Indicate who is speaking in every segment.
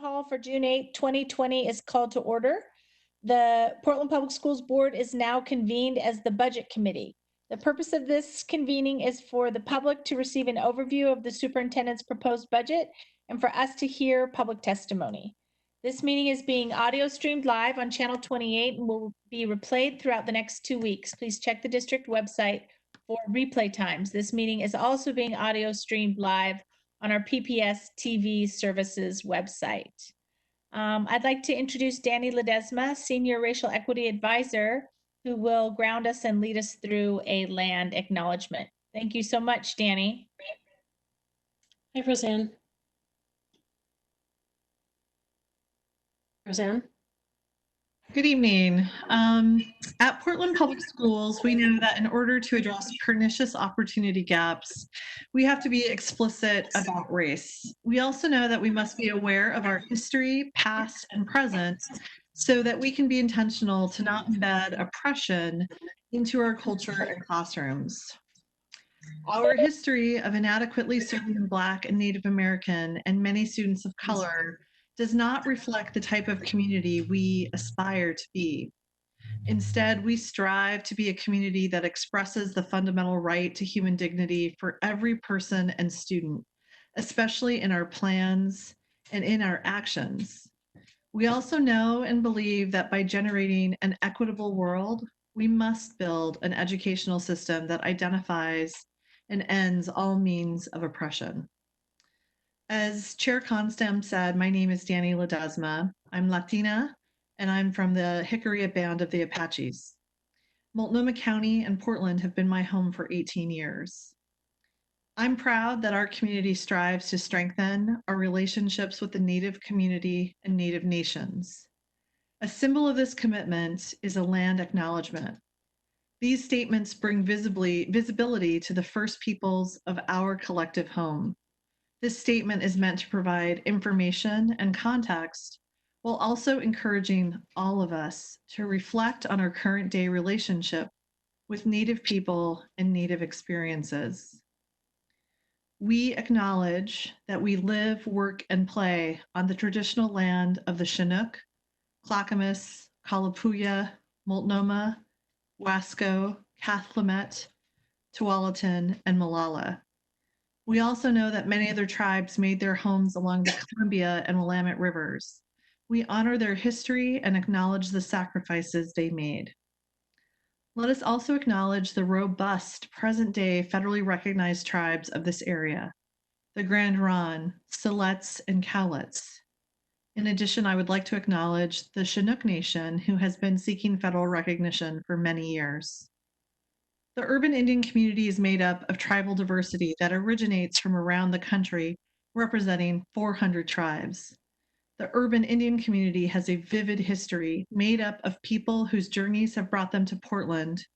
Speaker 1: Hall for June 8, 2020 is called to order. The Portland Public Schools Board is now convened as the Budget Committee. The purpose of this convening is for the public to receive an overview of the superintendent's proposed budget and for us to hear public testimony. This meeting is being audio streamed live on Channel 28 and will be replayed throughout the next 2 weeks. Please check the district website for replay times. This meeting is also being audio streamed live on our PPS TV services website. I'd like to introduce Danny Ledesma, Senior Racial Equity Advisor, who will ground us and lead us through a land acknowledgement. Thank you so much, Danny.
Speaker 2: Hi, Roseanne. Roseanne?
Speaker 3: Good evening. At Portland Public Schools, we know that in order to address pernicious opportunity gaps, we have to be explicit about race. We also know that we must be aware of our history, past, and present, so that we can be intentional to not embed oppression into our culture and classrooms. Our history of inadequately serving Black and Native American and many students of color does not reflect the type of community we aspire to be. Instead, we strive to be a community that expresses the fundamental right to human dignity for every person and student, especially in our plans and in our actions. We also know and believe that by generating an equitable world, we must build an educational system that identifies and ends all means of oppression. As Chair Constam said, my name is Danny Ledesma. I'm Latina, and I'm from the Jicarilla Band of the Apaches. Multnomah County and Portland have been my home for 18 years. I'm proud that our community strives to strengthen our relationships with the Native community and Native nations. A symbol of this commitment is a land acknowledgement. These statements bring visibility to the first peoples of our collective home. This statement is meant to provide information and context while also encouraging all of us to reflect on our current day relationship with Native people and Native experiences. We acknowledge that we live, work, and play on the traditional land of the Chinook, Clackamas, Kalapuya, Multnomah, Wasco, Cathlamet, Tualatin, and Molalla. We also know that many other tribes made their homes along the Columbia and Willamette rivers. We honor their history and acknowledge the sacrifices they made. Let us also acknowledge the robust present-day federally recognized tribes of this area, the Grand Ronde, Siletz, and Cowlitz. In addition, I would like to acknowledge the Chinook Nation, who has been seeking federal recognition for many years. The urban Indian community is made up of tribal diversity that originates from around the country, representing 400 tribes. The urban Indian community has a vivid history made up of people whose journeys have brought them to Portland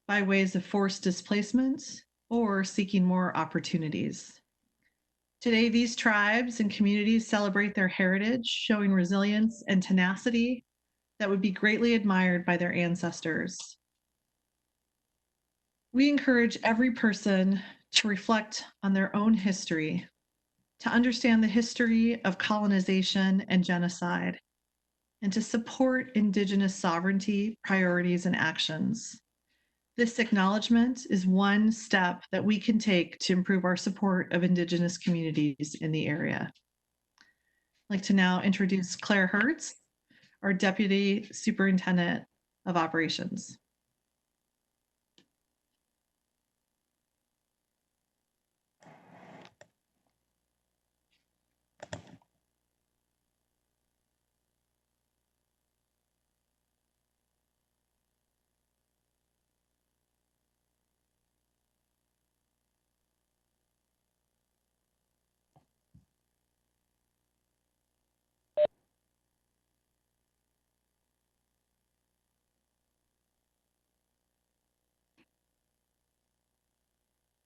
Speaker 3: by ways of forced displacement or seeking more opportunities. Today, these tribes and communities celebrate their heritage, showing resilience and tenacity that would be greatly admired by their ancestors. We encourage every person to reflect on their own history, to understand the history of colonization and genocide, and to support Indigenous sovereignty, priorities, and actions. This acknowledgement is one step that we can take to improve our support of Indigenous communities in the area. I'd like to now introduce Claire Hertz, our Deputy Superintendent of Operations.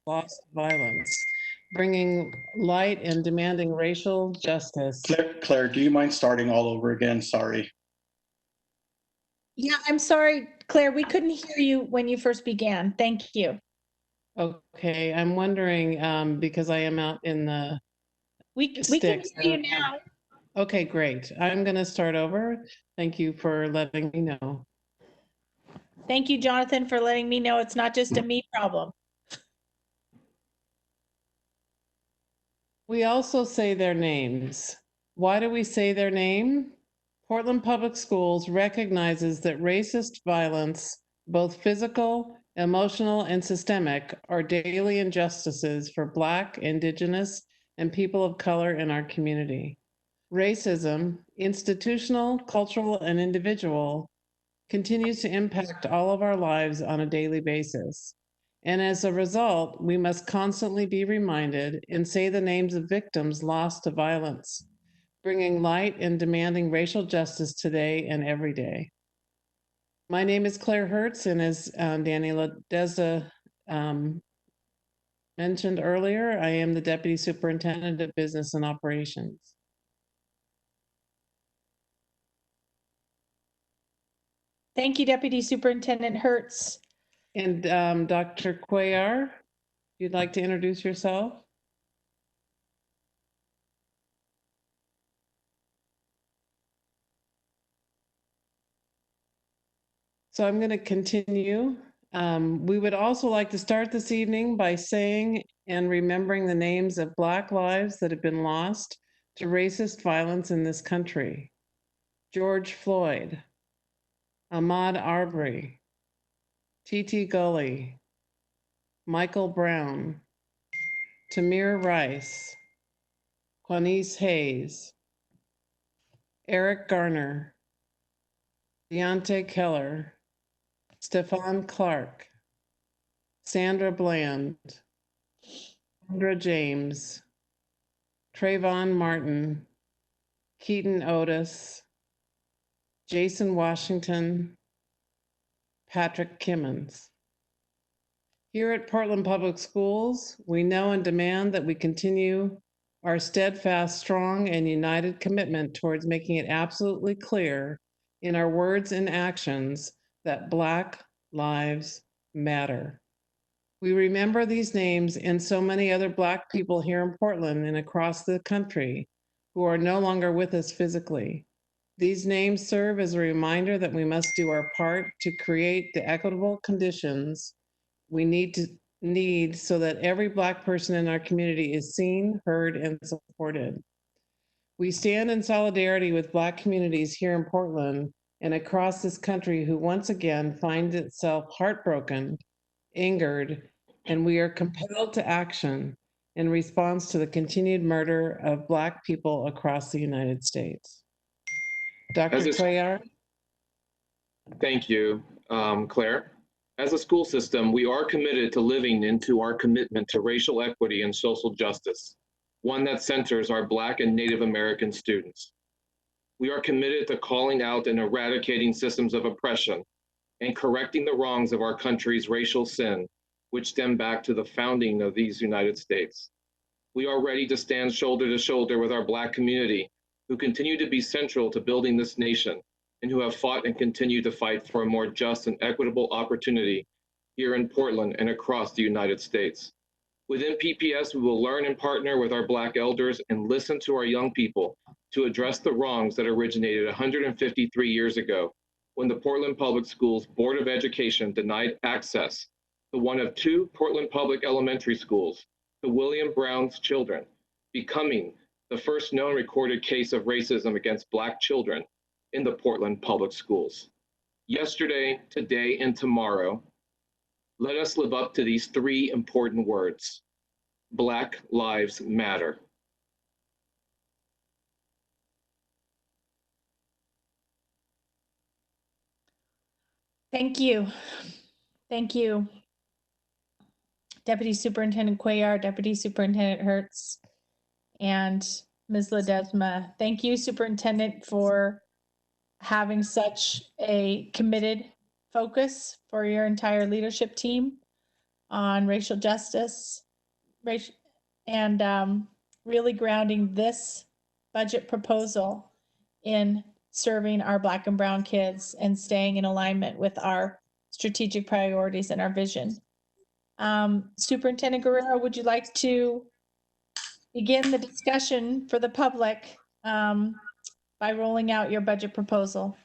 Speaker 2: Lost violence, bringing light and demanding racial justice.
Speaker 4: Claire, do you mind starting all over again? Sorry.
Speaker 1: Yeah, I'm sorry, Claire, we couldn't hear you when you first began. Thank you.
Speaker 2: Okay, I'm wondering, because I am out in the
Speaker 1: We can hear you now.
Speaker 2: Okay, great. I'm going to start over. Thank you for letting me know.
Speaker 1: Thank you, Jonathan, for letting me know it's not just a me problem.
Speaker 2: We also say their names. Why do we say their name? Portland Public Schools recognizes that racist violence, both physical, emotional, and systemic, are daily injustices for Black, Indigenous, and people of color in our community. Racism, institutional, cultural, and individual, continues to impact all of our lives on a daily basis. And as a result, we must constantly be reminded and say the names of victims lost to violence, bringing light and demanding racial justice today and every day. My name is Claire Hertz, and as Danny Ledesma mentioned earlier, I am the Deputy Superintendent of Business and Operations.
Speaker 1: Thank you, Deputy Superintendent Hertz.
Speaker 2: And Dr. Cuellar, you'd like to introduce yourself? So I'm going to continue. We would also like to start this evening by saying and remembering the names of Black lives that have been lost to racist violence in this country. George Floyd, Ahmaud Arbery, T.T. Gully, Michael Brown, Tamir Rice, Quanice Hayes, Eric Garner, Deontay Keller, Stephon Clark, Sandra Bland, Sandra James, Trayvon Martin, Keaton Otis, Jason Washington, Patrick Kimmons. Here at Portland Public Schools, we know and demand that we continue our steadfast, strong, and united commitment towards making it absolutely clear in our words and actions that Black lives matter. We remember these names and so many other Black people here in Portland and across the country who are no longer with us physically. These names serve as a reminder that we must do our part to create the equitable conditions we need so that every Black person in our community is seen, heard, and supported. We stand in solidarity with Black communities here in Portland and across this country who once again find itself heartbroken, angered, and we are compelled to action in response to the continued murder of Black people across the United States. Dr. Cuellar?
Speaker 5: Thank you, Claire. As a school system, we are committed to living into our commitment to racial equity and social justice, one that centers our Black and Native American students. We are committed to calling out and eradicating systems of oppression and correcting the wrongs of our country's racial sin, which stem back to the founding of these United States. We are ready to stand shoulder to shoulder with our Black community, who continue to be central to building this nation and who have fought and continue to fight for a more just and equitable opportunity here in Portland and across the United States. Within PPS, we will learn and partner with our Black elders and listen to our young people to address the wrongs that originated 153 years ago when the Portland Public Schools Board of Education denied access to one of two Portland Public Elementary Schools to William Brown's children, becoming the first known recorded case of racism against Black children in the Portland Public Schools. Yesterday, today, and tomorrow, let us live up to these three important words. Black lives matter.
Speaker 1: Thank you. Thank you, Deputy Superintendent Cuellar, Deputy Superintendent Hertz, and Ms. Ledesma. Thank you, Superintendent, for having such a committed focus for your entire leadership team on racial justice, and really grounding this budget proposal in serving our Black and brown kids and staying in alignment with our strategic priorities and our vision. Superintendent Guerrero, would you like to begin the discussion for the public by rolling out your budget proposal.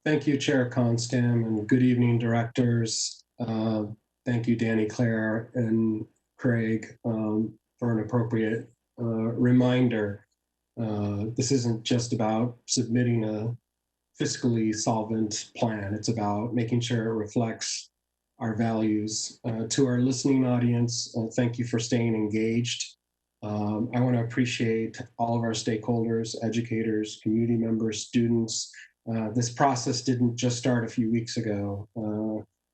Speaker 6: Thank you, Chair Constam, and good evening, directors. Thank you, Danny, Claire, and Craig, for an appropriate reminder. This isn't just about submitting a fiscally solvent plan. It's about making sure it reflects our values. To our listening audience, thank you for staying engaged. I want to appreciate all of our stakeholders, educators, community members, students. This process didn't just start a few weeks ago.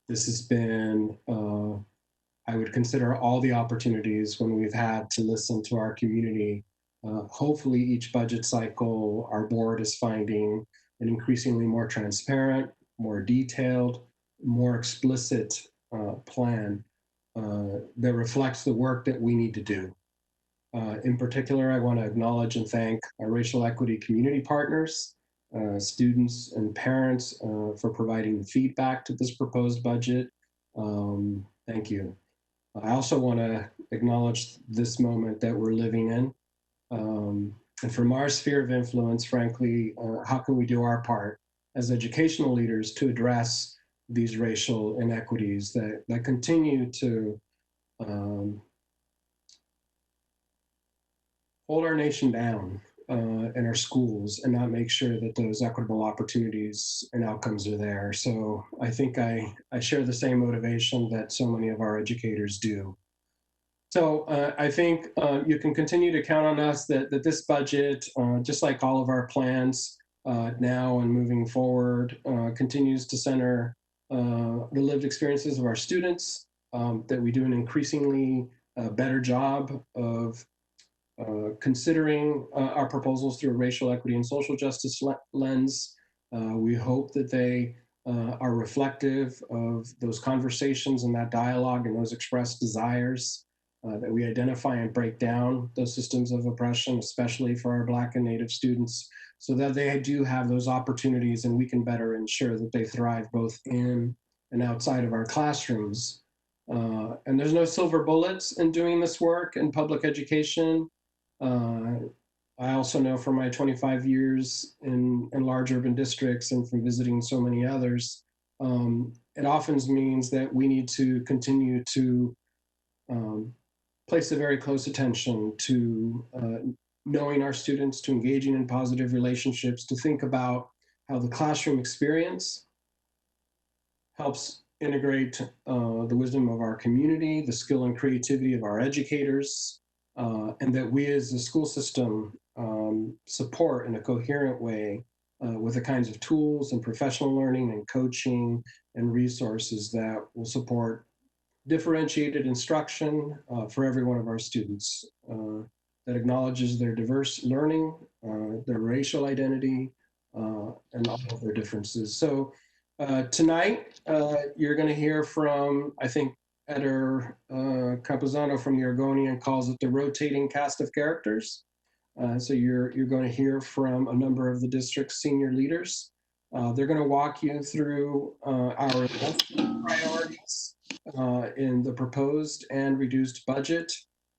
Speaker 6: This has been, I would consider all the opportunities when we've had to listen to our community. Hopefully each budget cycle, our board is finding an increasingly more transparent, more detailed, more explicit plan that reflects the work that we need to do. In particular, I want to acknowledge and thank our racial equity community partners, students and parents for providing feedback to this proposed budget. Thank you. I also want to acknowledge this moment that we're living in. And from our sphere of influence, frankly, how can we do our part as educational leaders to address these racial inequities that continue to hold our nation down in our schools and not make sure that those equitable opportunities and outcomes are there. So I think I share the same motivation that so many of our educators do. So I think you can continue to count on us that this budget, just like all of our plans now and moving forward, continues to center the lived experiences of our students, that we do an increasingly better job of considering our proposals through a racial equity and social justice lens. We hope that they are reflective of those conversations and that dialogue and those expressed desires, that we identify and break down those systems of oppression, especially for our Black and Native students, so that they do have those opportunities and we can better ensure that they thrive both in and outside of our classrooms. And there's no silver bullets in doing this work in public education. I also know from my 25 years in large urban districts and from visiting so many others, it often means that we need to continue to place a very close attention to knowing our students, to engaging in positive relationships, to think about how the classroom experience helps integrate the wisdom of our community, the skill and creativity of our educators, and that we as a school system support in a coherent way with the kinds of tools and professional learning and coaching and resources that will support differentiated instruction for every one of our students, that acknowledges their diverse learning, their racial identity, and all of their differences. So tonight, you're going to hear from, I think, Editor Campuzano from the Oregonian calls it the rotating cast of characters. So you're going to hear from a number of the district's senior leaders. They're going to walk you through our priorities in the proposed and reduced budget.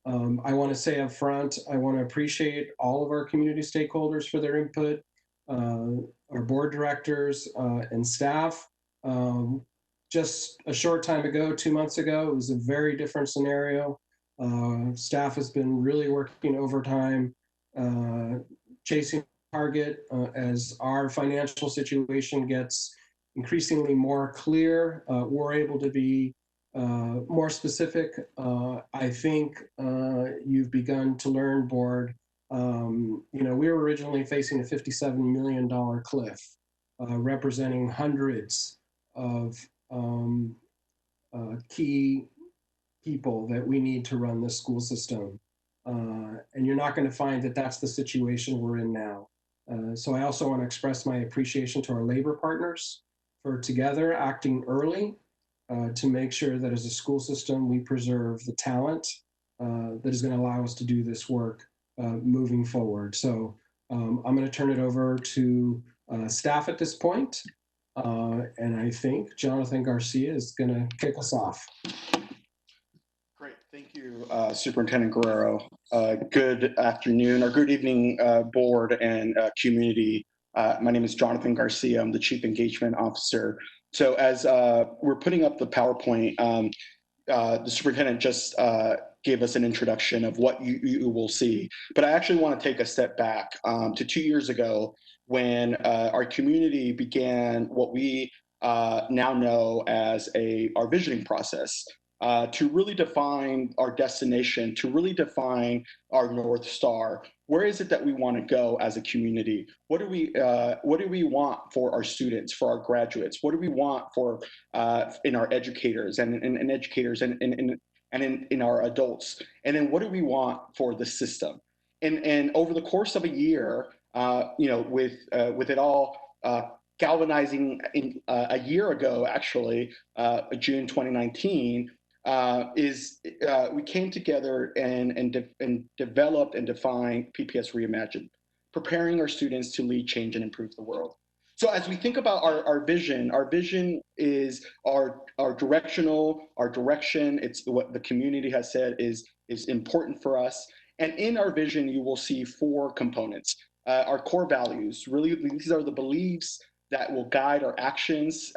Speaker 6: I want to say up front, I want to appreciate all of our community stakeholders for their input, our board directors and staff. Just a short time ago, 2 months ago, it was a very different scenario. Staff has been really working overtime, chasing target as our financial situation gets increasingly more clear. We're able to be more specific. I think you've begun to learn, board. We were originally facing a $57 million cliff, representing hundreds of key people that we need to run this school system. And you're not going to find that that's the situation we're in now. So I also want to express my appreciation to our labor partners for together acting early to make sure that as a school system, we preserve the talent that is going to allow us to do this work moving forward. So I'm going to turn it over to staff at this point. And I think Jonathan Garcia is going to kick us off.
Speaker 7: Great, thank you,
Speaker 4: Superintendent Guerrero. Good afternoon or good evening, board and community. My name is Jonathan Garcia. I'm the Chief Engagement Officer. So as we're putting up the PowerPoint, the superintendent just gave us an introduction of what you will see. But I actually want to take a step back to 2 years ago when our community began what we now know as our visioning process. To really define our destination, to really define our North Star. Where is it that we want to go as a community? What do we want for our students, for our graduates? What do we want for in our educators and educators and in our adults? And then what do we want for the system? And over the course of a year, with it all galvanizing a year ago, actually, June 2019. We came together and developed and defined PPS Reimagined, preparing our students to lead, change, and improve the world. So as we think about our vision is our directional, our direction. It's what the community has said is important for us. And in our vision, you will see 4 components. Our core values, really, these are the beliefs that will guide our actions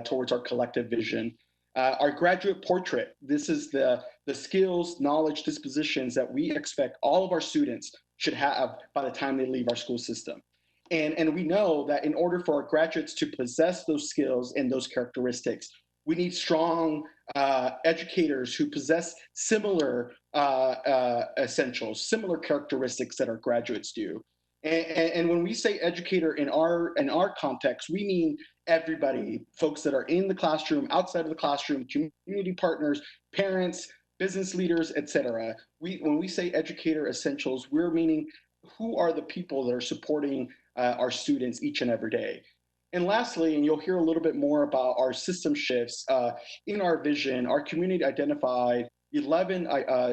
Speaker 4: towards our collective vision. Our graduate portrait, this is the skills, knowledge, dispositions that we expect all of our students should have by the time they leave our school system. And we know that in order for our graduates to possess those skills and those characteristics, we need strong educators who possess similar essentials, similar characteristics that our graduates do. And when we say educator in our context, we mean everybody, folks that are in the classroom, outside of the classroom, community partners, parents, business leaders, etc. When we say educator essentials, we're meaning who are the people that are supporting our students each and every day. And lastly, and you'll hear a little bit more about our system shifts, in our vision, our community identified 11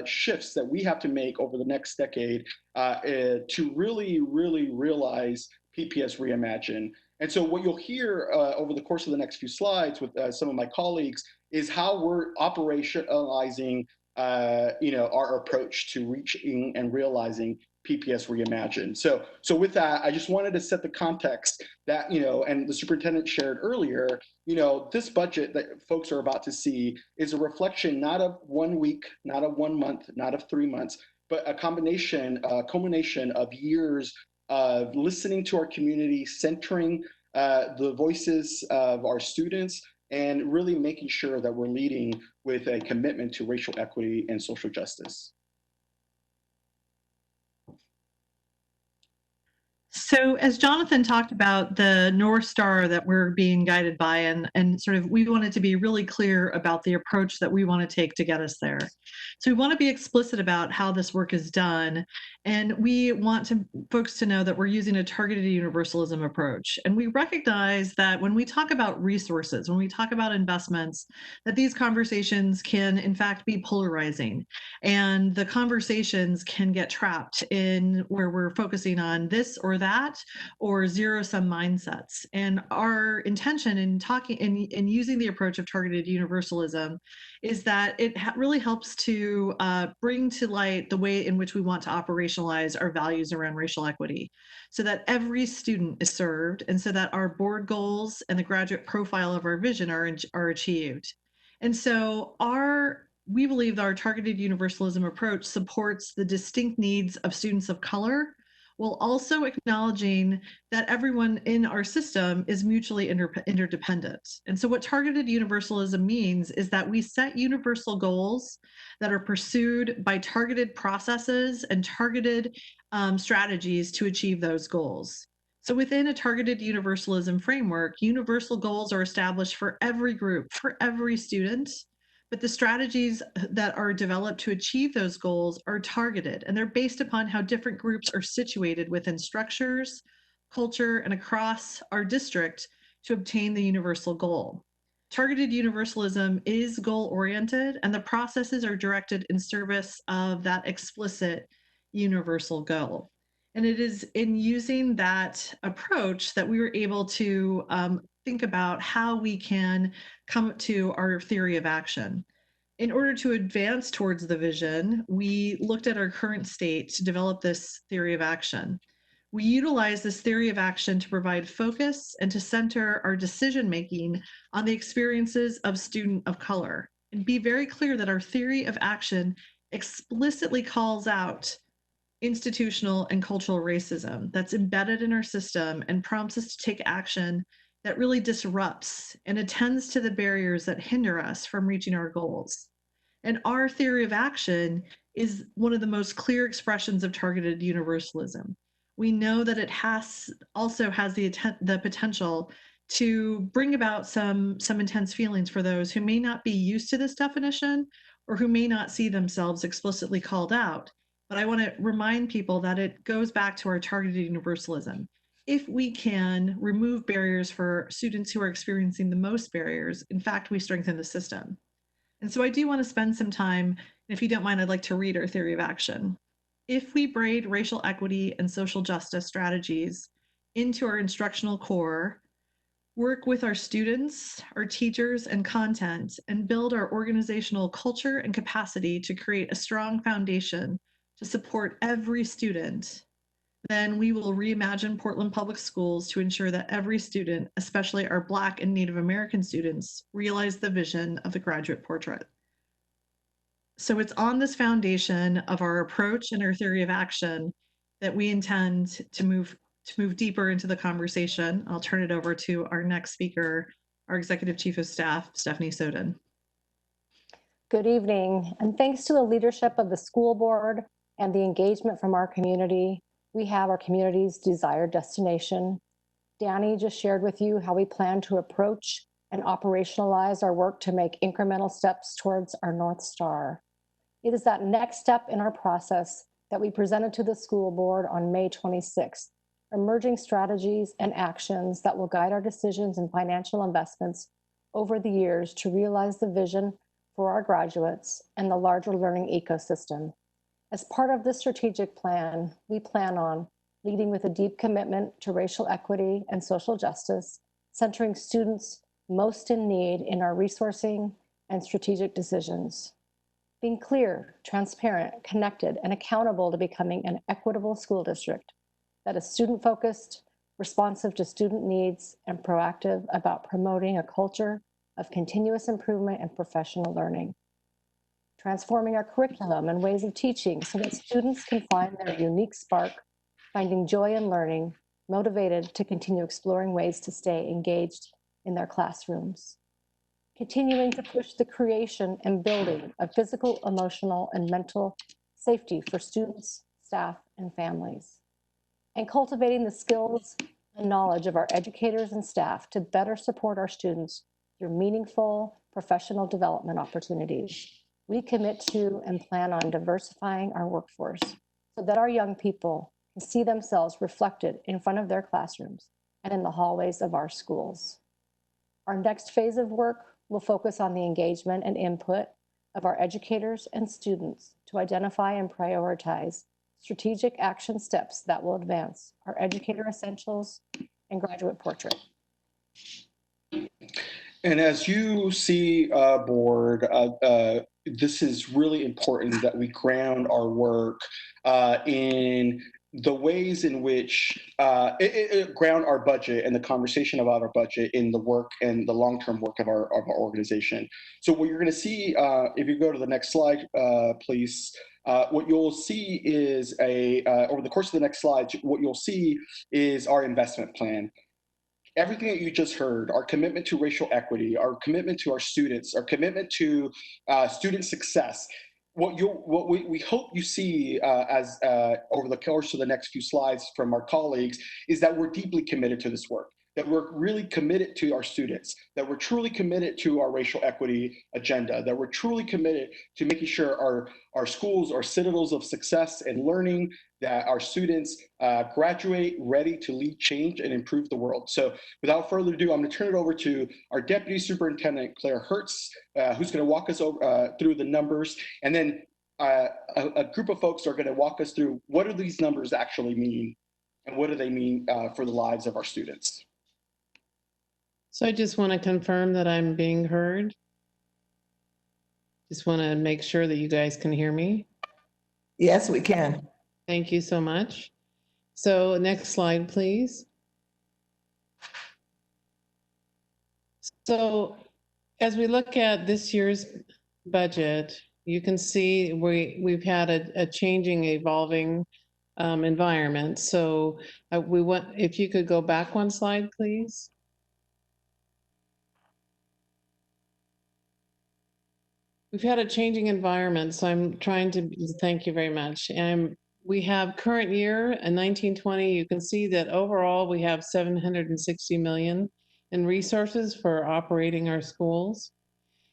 Speaker 4: shifts that we have to make over the next decade to really realize PPS Reimagine. And so what you'll hear over the course of the next few slides with some of my colleagues is how we're operationalizing our approach to reaching and realizing PPS Reimagine. So with that, I just wanted to set the context that, and the superintendent shared earlier, this budget that folks are about to see is a reflection not of 1 week, not of 1 month, not of 3 months, but a culmination of years of listening to our community, centering the voices of our students, and really making sure that we're leading with a commitment to racial equity and social justice.
Speaker 3: So as Jonathan talked about the North Star that we're being guided by, and sort of we wanted to be really clear about the approach that we want to take to get us there. So we want to be explicit about how this work is done. And we want folks to know that we're using a targeted universalism approach. And we recognize that when we talk about resources, when we talk about investments, that these conversations can in fact be polarizing. And the conversations can get trapped in where we're focusing on this or that, or zero-sum mindsets. And our intention in talking in using the approach of targeted universalism is that it really helps to bring to light the way in which we want to operationalize our values around racial equity, so that every student is served, and so that our board goals and the graduate profile of our vision are achieved. And so we believe that our targeted universalism approach supports the distinct needs of students of color, while also acknowledging that everyone in our system is mutually interdependent. And so what targeted universalism means is that we set universal goals that are pursued by targeted processes and targeted strategies to achieve those goals. So within a targeted universalism framework, universal goals are established for every group, for every student, but the strategies that are developed to achieve those goals are targeted, and they're based upon how different groups are situated within structures, culture, and across our district to obtain the universal goal. Targeted universalism is goal-oriented, and the processes are directed in service of that explicit universal goal. And it is in using that approach that we were able to think about how we can come to our theory of action. In order to advance towards the vision, we looked at our current state to develop this theory of action. We utilize this theory of action to provide focus and to center our decision making on the experiences of students of color. And be very clear that our theory of action explicitly calls out institutional and cultural racism that's embedded in our system and prompts us to take action that really disrupts and attends to the barriers that hinder us from reaching our goals. And our theory of action is one of the most clear expressions of targeted universalism. We know that it also has the potential to bring about some intense feelings for those who may not be used to this definition or who may not see themselves explicitly called out. But I want to remind people that it goes back to our targeted universalism. If we can remove barriers for students who are experiencing the most barriers, in fact, we strengthen the system. And so I do want to spend some time, and if you don't mind, I'd like to read our theory of action. If we braid racial equity and social justice strategies into our instructional core, work with our students, our teachers, and content, and build our organizational culture and capacity to create a strong foundation to support every student, then we will reimagine Portland Public Schools to ensure that every student, especially our Black and Native American students, realize the vision of the graduate portrait. So it's on this foundation of our approach and our theory of action that we intend to move deeper into the conversation. I'll turn it over to our next speaker, our Executive Chief of Staff, Stephanie Soden.
Speaker 7: Good evening, and thanks to the leadership of the school board and the engagement from our community, we have our community's desired destination. Danny just shared with you how we plan to approach and operationalize our work to make incremental steps towards our North Star. It is that next step in our process that we presented to the school board on May 26th, emerging strategies and actions that will guide our decisions and financial investments over the years to realize the vision for our graduates and the larger learning ecosystem. As part of this strategic plan, we plan on leading with a deep commitment to racial equity and social justice, centering students most in need in our resourcing and strategic decisions. Being clear, transparent, connected, and accountable to becoming an equitable school district that is student-focused, responsive to student needs, and proactive about promoting a culture of continuous improvement and professional learning. Transforming our curriculum and ways of teaching so that students can find their unique spark, finding joy in learning, motivated to continue exploring ways to stay engaged in their classrooms. Continuing to push the creation and building of physical, emotional, and mental safety for students, staff, and families. And cultivating the skills and knowledge of our educators and staff to better support our students through meaningful professional development opportunities. We commit to and plan on diversifying our workforce so that our young people can see themselves reflected in front of their classrooms and in the hallways of our schools. Our next phase of work will focus on the engagement and input of our educators and students to identify and prioritize strategic action steps that will advance our educator essentials and graduate portrait.
Speaker 4: And as you see, board, this is really important that we ground our work in the ways in which ground our budget and the conversation about our budget in the work and the long-term work of our organization. So what you're going to see, if you go to the next slide, please, what you'll see is over the course of the next slide, what you'll see is our investment plan. Everything that you just heard, our commitment to racial equity, our commitment to our students, our commitment to student success, what we hope you see as over the course of the next few slides from our colleagues is that we're deeply committed to this work, that we're really committed to our students, that we're truly committed to our racial equity agenda, that we're truly committed to making sure our schools are citadels of success and learning, that our students graduate ready to lead change and improve the world. So without further ado, I'm going to turn it over to our Deputy Superintendent, Claire Hertz, who's going to walk us through the numbers. And then a group of folks are going to walk us through what do these numbers actually mean and what do they mean for the lives of our students.
Speaker 2: So I just want to confirm that I'm being heard. Just want to make sure that you guys can hear me.
Speaker 8: Yes, we can.
Speaker 2: Thank you so much. So next slide, please. So as we look at this year's budget, you can see we've had a changing, evolving environment. So we want, if you could go back one slide, please. We've had a changing environment, so I'm trying to, thank you very much. We have current year in 1920, you can see that overall we have 760 million in resources for operating our schools.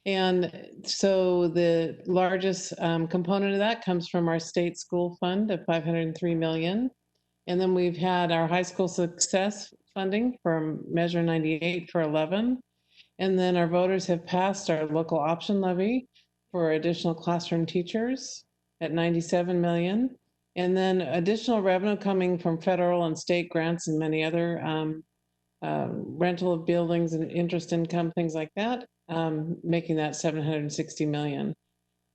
Speaker 2: And so the largest component of that comes from our state school fund of 503 million. And then we've had our high school success funding from Measure 98 for 11. And then our voters have passed our local option levy for additional classroom teachers at 97 million. And then additional revenue coming from federal and state grants and many other rental of buildings and interest income, things like that, making that 760 million.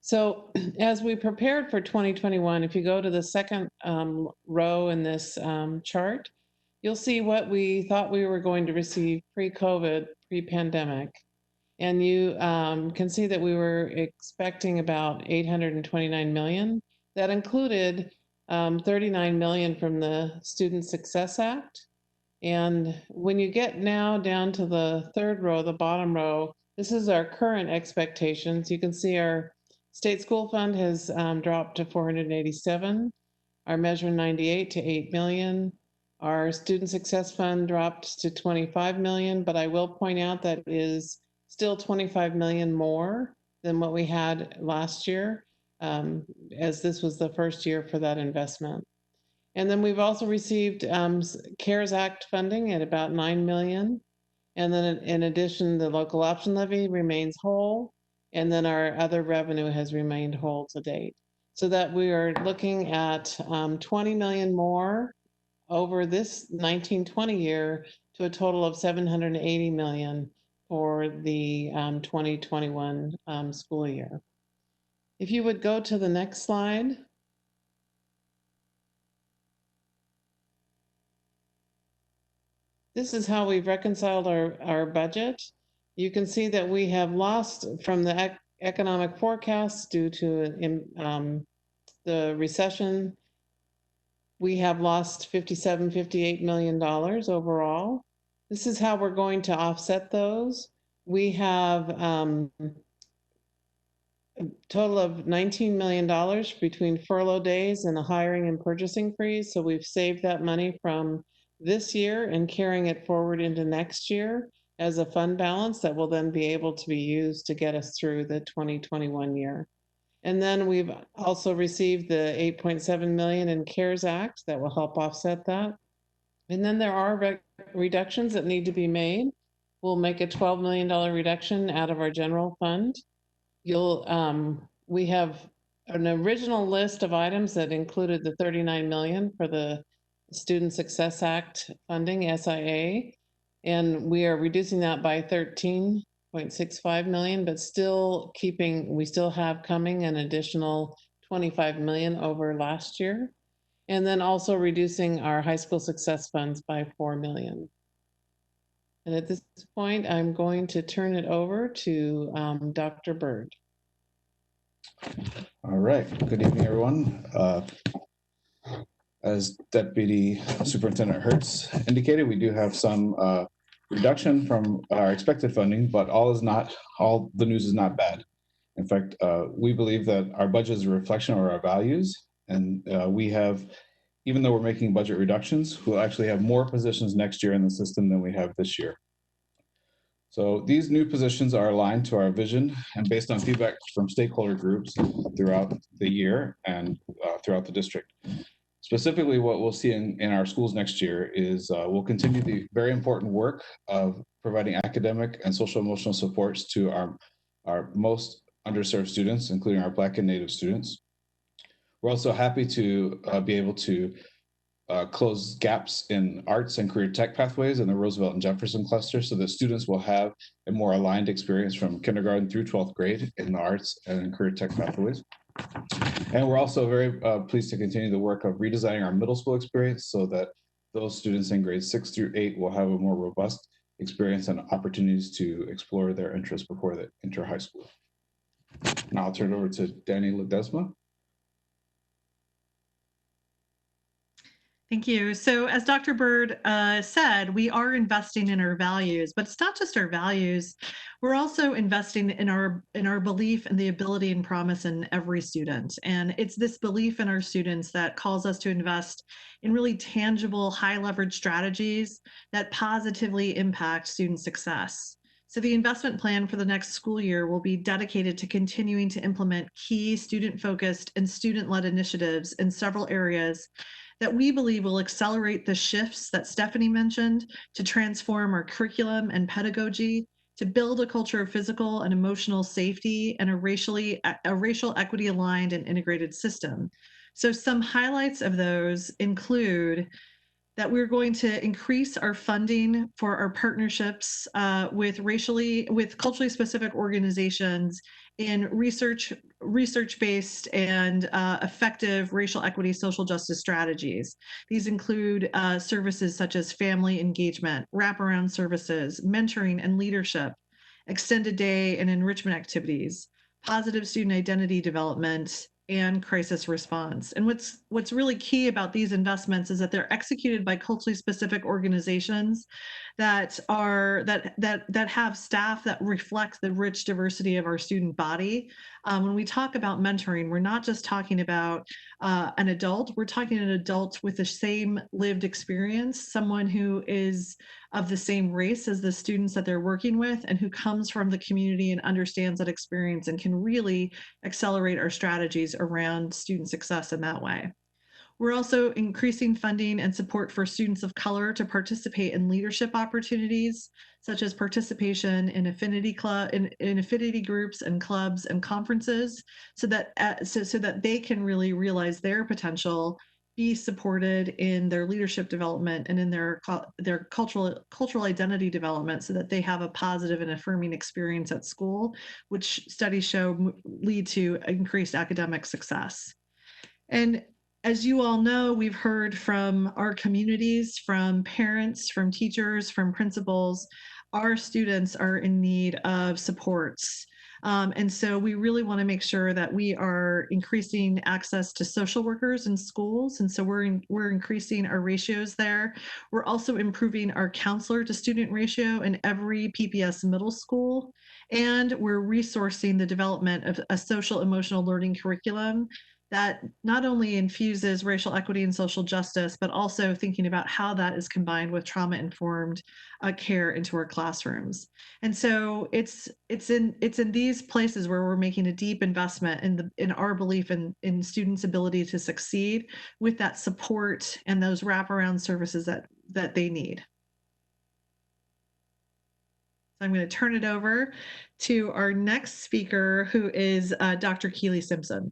Speaker 2: So as we prepared for 2021, if you go to the second row in this chart, you'll see what we thought we were going to receive pre-COVID, pre-pandemic. And you can see that we were expecting about 829 million. That included 39 million from the Student Success Act. And when you get now down to the third row, the bottom row, this is our current expectations. You can see our state school fund has dropped to 487, our Measure 98 to 8 million. Our Student Success Fund dropped to 25 million, but I will point out that is still 25 million more than what we had last year, as this was the first year for that investment. And then we've also received CARES Act funding at about 9 million. And then in addition, the local option levy remains whole. And then our other revenue has remained whole to date. So that we are looking at 20 million more over this 1920 year to a total of 780 million for the 2021 school year. If you would go to the next slide. This is how we've reconciled our budget. You can see that we have lost from the economic forecasts due to the recession. We have lost $58 million overall. This is how we're going to offset those. We have a total of $19 million between furlough days and a hiring and purchasing freeze. So we've saved that money from this year and carrying it forward into next year as a fund balance that will then be able to be used to get us through the 2021 year. And then we've also received the 8.7 million in CARES Act that will help offset that. And then there are reductions that need to be made. We'll make a $12 million reduction out of our general fund. We have an original list of items that included the 39 million for the Student Success Act funding, SIA, and we are reducing that by 13.65 million, but still we still have coming an additional 25 million over last year, and then also reducing our high school success funds by 4 million. And at this point, I'm going to turn it over to Dr. Bird.
Speaker 9: All right. Good evening, everyone. As Deputy Superintendent Hertz indicated, we do have some reduction from our expected funding, but all the news is not bad. In fact, we believe that our budget is a reflection of our values, and we have, even though we're making budget reductions, we'll actually have more positions next year in the system than we have this year. So these new positions are aligned to our vision and based on feedback from stakeholder groups throughout the year and throughout the district. Specifically, what we'll see in our schools next year is we'll continue the very important work of providing academic and social emotional supports to our most underserved students, including our Black and Native students. We're also happy to be able to close gaps in arts and career tech pathways in the Roosevelt and Jefferson cluster so that students will have a more aligned experience from kindergarten through 12th grade in the arts and career tech pathways. And we're also very pleased to continue the work of redesigning our middle school experience so that those students in grades 6 through 8 will have a more robust experience and opportunities to explore their interests before they enter high school. Now I'll turn it over to Danny Ledesma.
Speaker 3: Thank you. So as Dr. Bird said, we are investing in our values, but it's not just our values. We're also investing in our belief and the ability and promise in every student. And it's this belief in our students that calls us to invest in really tangible, high leverage strategies that positively impact student success. So the investment plan for the next school year will be dedicated to continuing to implement key student-focused and student-led initiatives in several areas that we believe will accelerate the shifts that Stephanie mentioned to transform our curriculum and pedagogy, to build a culture of physical and emotional safety and a racial equity aligned and integrated system. So some highlights of those include that we're going to increase our funding for our partnerships with culturally specific organizations in research-based and effective racial equity social justice strategies. These include services such as family engagement, wraparound services, mentoring and leadership, extended day and enrichment activities, positive student identity development, and crisis response. And what's really key about these investments is that they're executed by culturally specific organizations that have staff that reflect the rich diversity of our student body. When we talk about mentoring, we're not just talking about an adult, we're talking an adult with the same lived experience, someone who is of the same race as the students that they're working with and who comes from the community and understands that experience and can really accelerate our strategies around student success in that way. We're also increasing funding and support for students of color to participate in leadership opportunities, such as participation in affinity groups and clubs and conferences, so that they can really realize their potential, be supported in their leadership development and in their cultural identity development, so that they have a positive and affirming experience at school, which studies show lead to increased academic success. And as you all know, we've heard from our communities, from parents, from teachers, from principals, our students are in need of supports. And so we really want to make sure that we are increasing access to social workers in schools. And so we're increasing our ratios there. We're also improving our counselor to student ratio in every PPS middle school. And we're resourcing the development of a social emotional learning curriculum that not only infuses racial equity and social justice, but also thinking about how that is combined with trauma-informed care into our classrooms. And so it's in these places where we're making a deep investment in our belief in students' ability to succeed with that support and those wraparound services that they need. So I'm going to turn it over to our next speaker, who is Dr. Keely Simpson.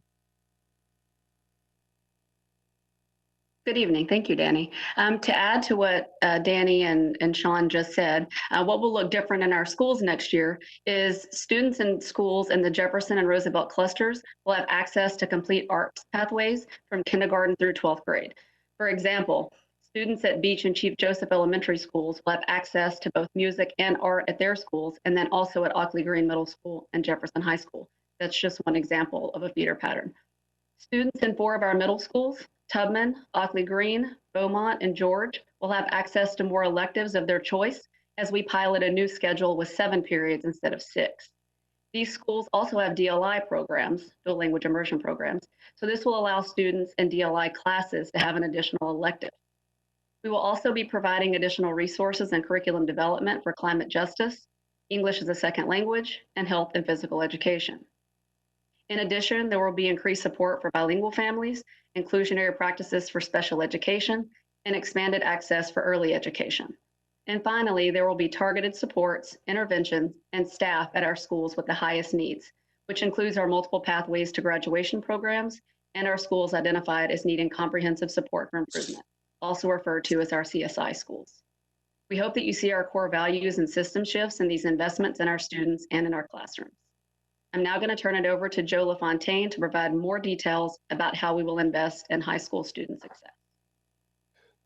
Speaker 10: Good evening. Thank you, Danny. To add to what Danny and Sean just said, what will look different in our schools next year is students in schools in the Jefferson and Roosevelt clusters will have access to complete arts pathways from kindergarten through 12th grade. For example, students at Beach and Chief Joseph Elementary schools will have access to both music and art at their schools, and then also at Ockley Green Middle School and Jefferson High School. That's just one example of a feeder pattern. Students in 4 of our middle schools, Tubman, Ockley Green, Beaumont, and George, will have access to more electives of their choice as we pilot a new schedule with 7 periods instead of 6. These schools also have DLI programs, dual language immersion programs, so this will allow students in DLI classes to have an additional elective. We will also be providing additional resources and curriculum development for climate justice, English as a second language, and health and physical education. In addition, there will be increased support for bilingual families, inclusionary practices for special education, and expanded access for early education. And finally, there will be targeted supports, interventions, and staff at our schools with the highest needs, which includes our multiple pathways to graduation programs and our schools identified as needing comprehensive support for improvement. also referred to as our CSI schools. We hope that you see our core values and system shifts in these investments in our students and in our classrooms. I'm now going to turn it over to Joe LaFontaine to provide more details about how we will invest in high school student success.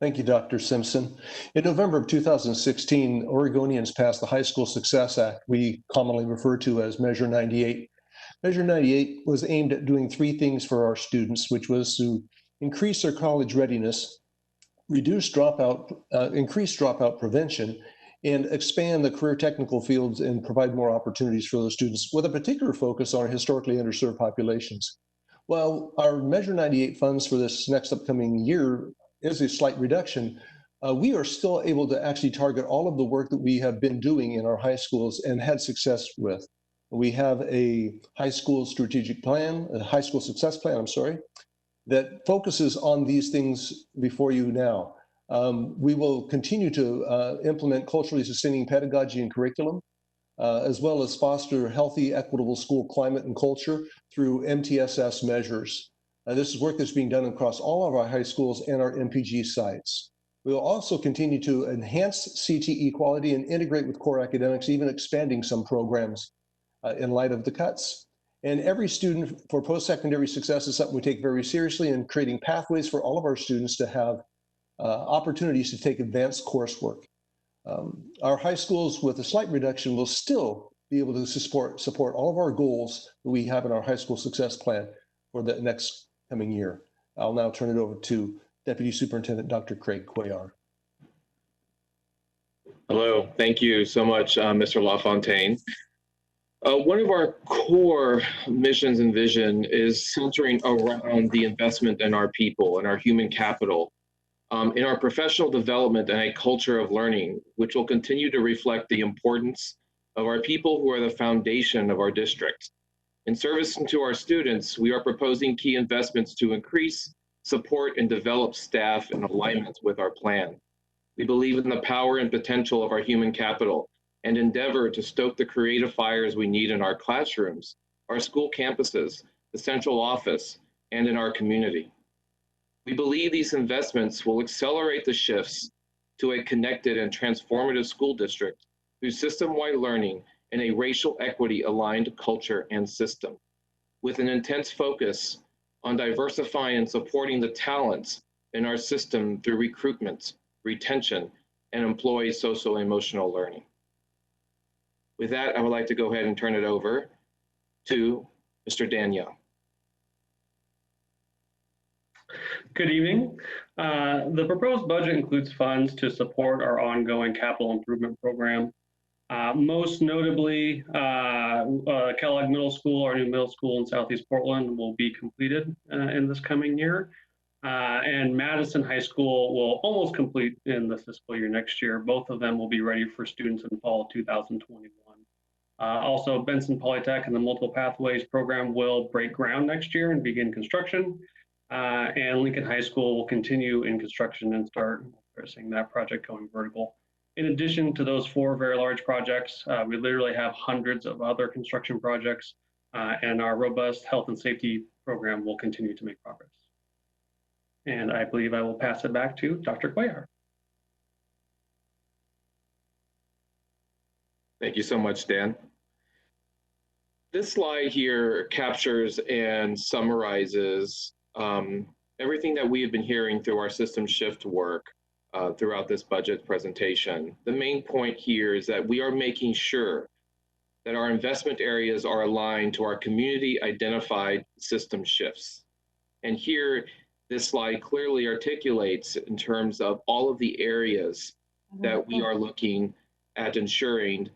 Speaker 11: Thank you, Dr. Simpson. In November of 2016, Oregonians passed the High School Success Act, we commonly refer to as Measure 98. Measure 98 was aimed at doing three things for our students, which was to increase their college readiness, reduce dropout, increase dropout prevention, and expand the career technical fields and provide more opportunities for those students with a particular focus on historically underserved populations. While our Measure 98 funds for this next upcoming year is a slight reduction, we are still able to actually target all of the work that we have been doing in our high schools and had success with. We have a high school strategic plan, a high school success plan, I'm sorry, that focuses on these things before you now. We will continue to implement culturally sustaining pedagogy and curriculum, as well as foster healthy, equitable school climate and culture through MTSS measures. This is work that's being done across all of our high schools and our MPG sites. We will also continue to enhance CTE quality and integrate with core academics, even expanding some programs in light of the cuts. And every student for post-secondary success is something we take very seriously, and creating pathways for all of our students to have opportunities to take advanced coursework. Our high schools, with a slight reduction, will still be able to support all of our goals that we have in our high school success plan for the next coming year. I'll now turn it over to Deputy Superintendent Dr. Craig Cuellar.
Speaker 5: Hello, thank you so much, Mr. LaFontaine. One of our core missions and vision is centering around the investment in our people and our human capital, in our professional development and a culture of learning, which will continue to reflect the importance of our people who are the foundation of our district. In service to our students, we are proposing key investments to increase, support, and develop staff in alignment with our plan. We believe in the power and potential of our human capital and endeavor to stoke the creative fires we need in our classrooms, our school campuses, the central office, and in our community. We believe these investments will accelerate the shifts to a connected and transformative school district through system-wide learning and a racial equity aligned culture and system, with an intense focus on diversifying and supporting the talents in our system through recruitment, retention, and employee social emotional learning. With that, I would like to go ahead and turn it over to Mr. Dan Young.
Speaker 12: Good evening. The proposed budget includes funds to support our ongoing capital improvement program. Most notably, Kellogg Middle School, our new middle school in Southeast Portland, will be completed in this coming year. And Madison High School will almost complete in the fiscal year next year. Both of them will be ready for students in fall of 2021. Also, Benson Polytech and the Multiple Pathways program will break ground next year and begin construction. And Lincoln High School will continue in construction and start seeing that project going vertical. In addition to those four very large projects, we literally have hundreds of other construction projects, and our robust health and safety program will continue to make progress. And I believe I will pass it back to Dr. Cuellar.
Speaker 5: Thank you so much, Dan. This slide here captures and summarizes everything that we have been hearing through our system shift work throughout this budget presentation. The main point here is that we are making sure that our investment areas are aligned to our community identified system shifts. And here, this slide clearly articulates in terms of all of the areas that we are looking at ensuring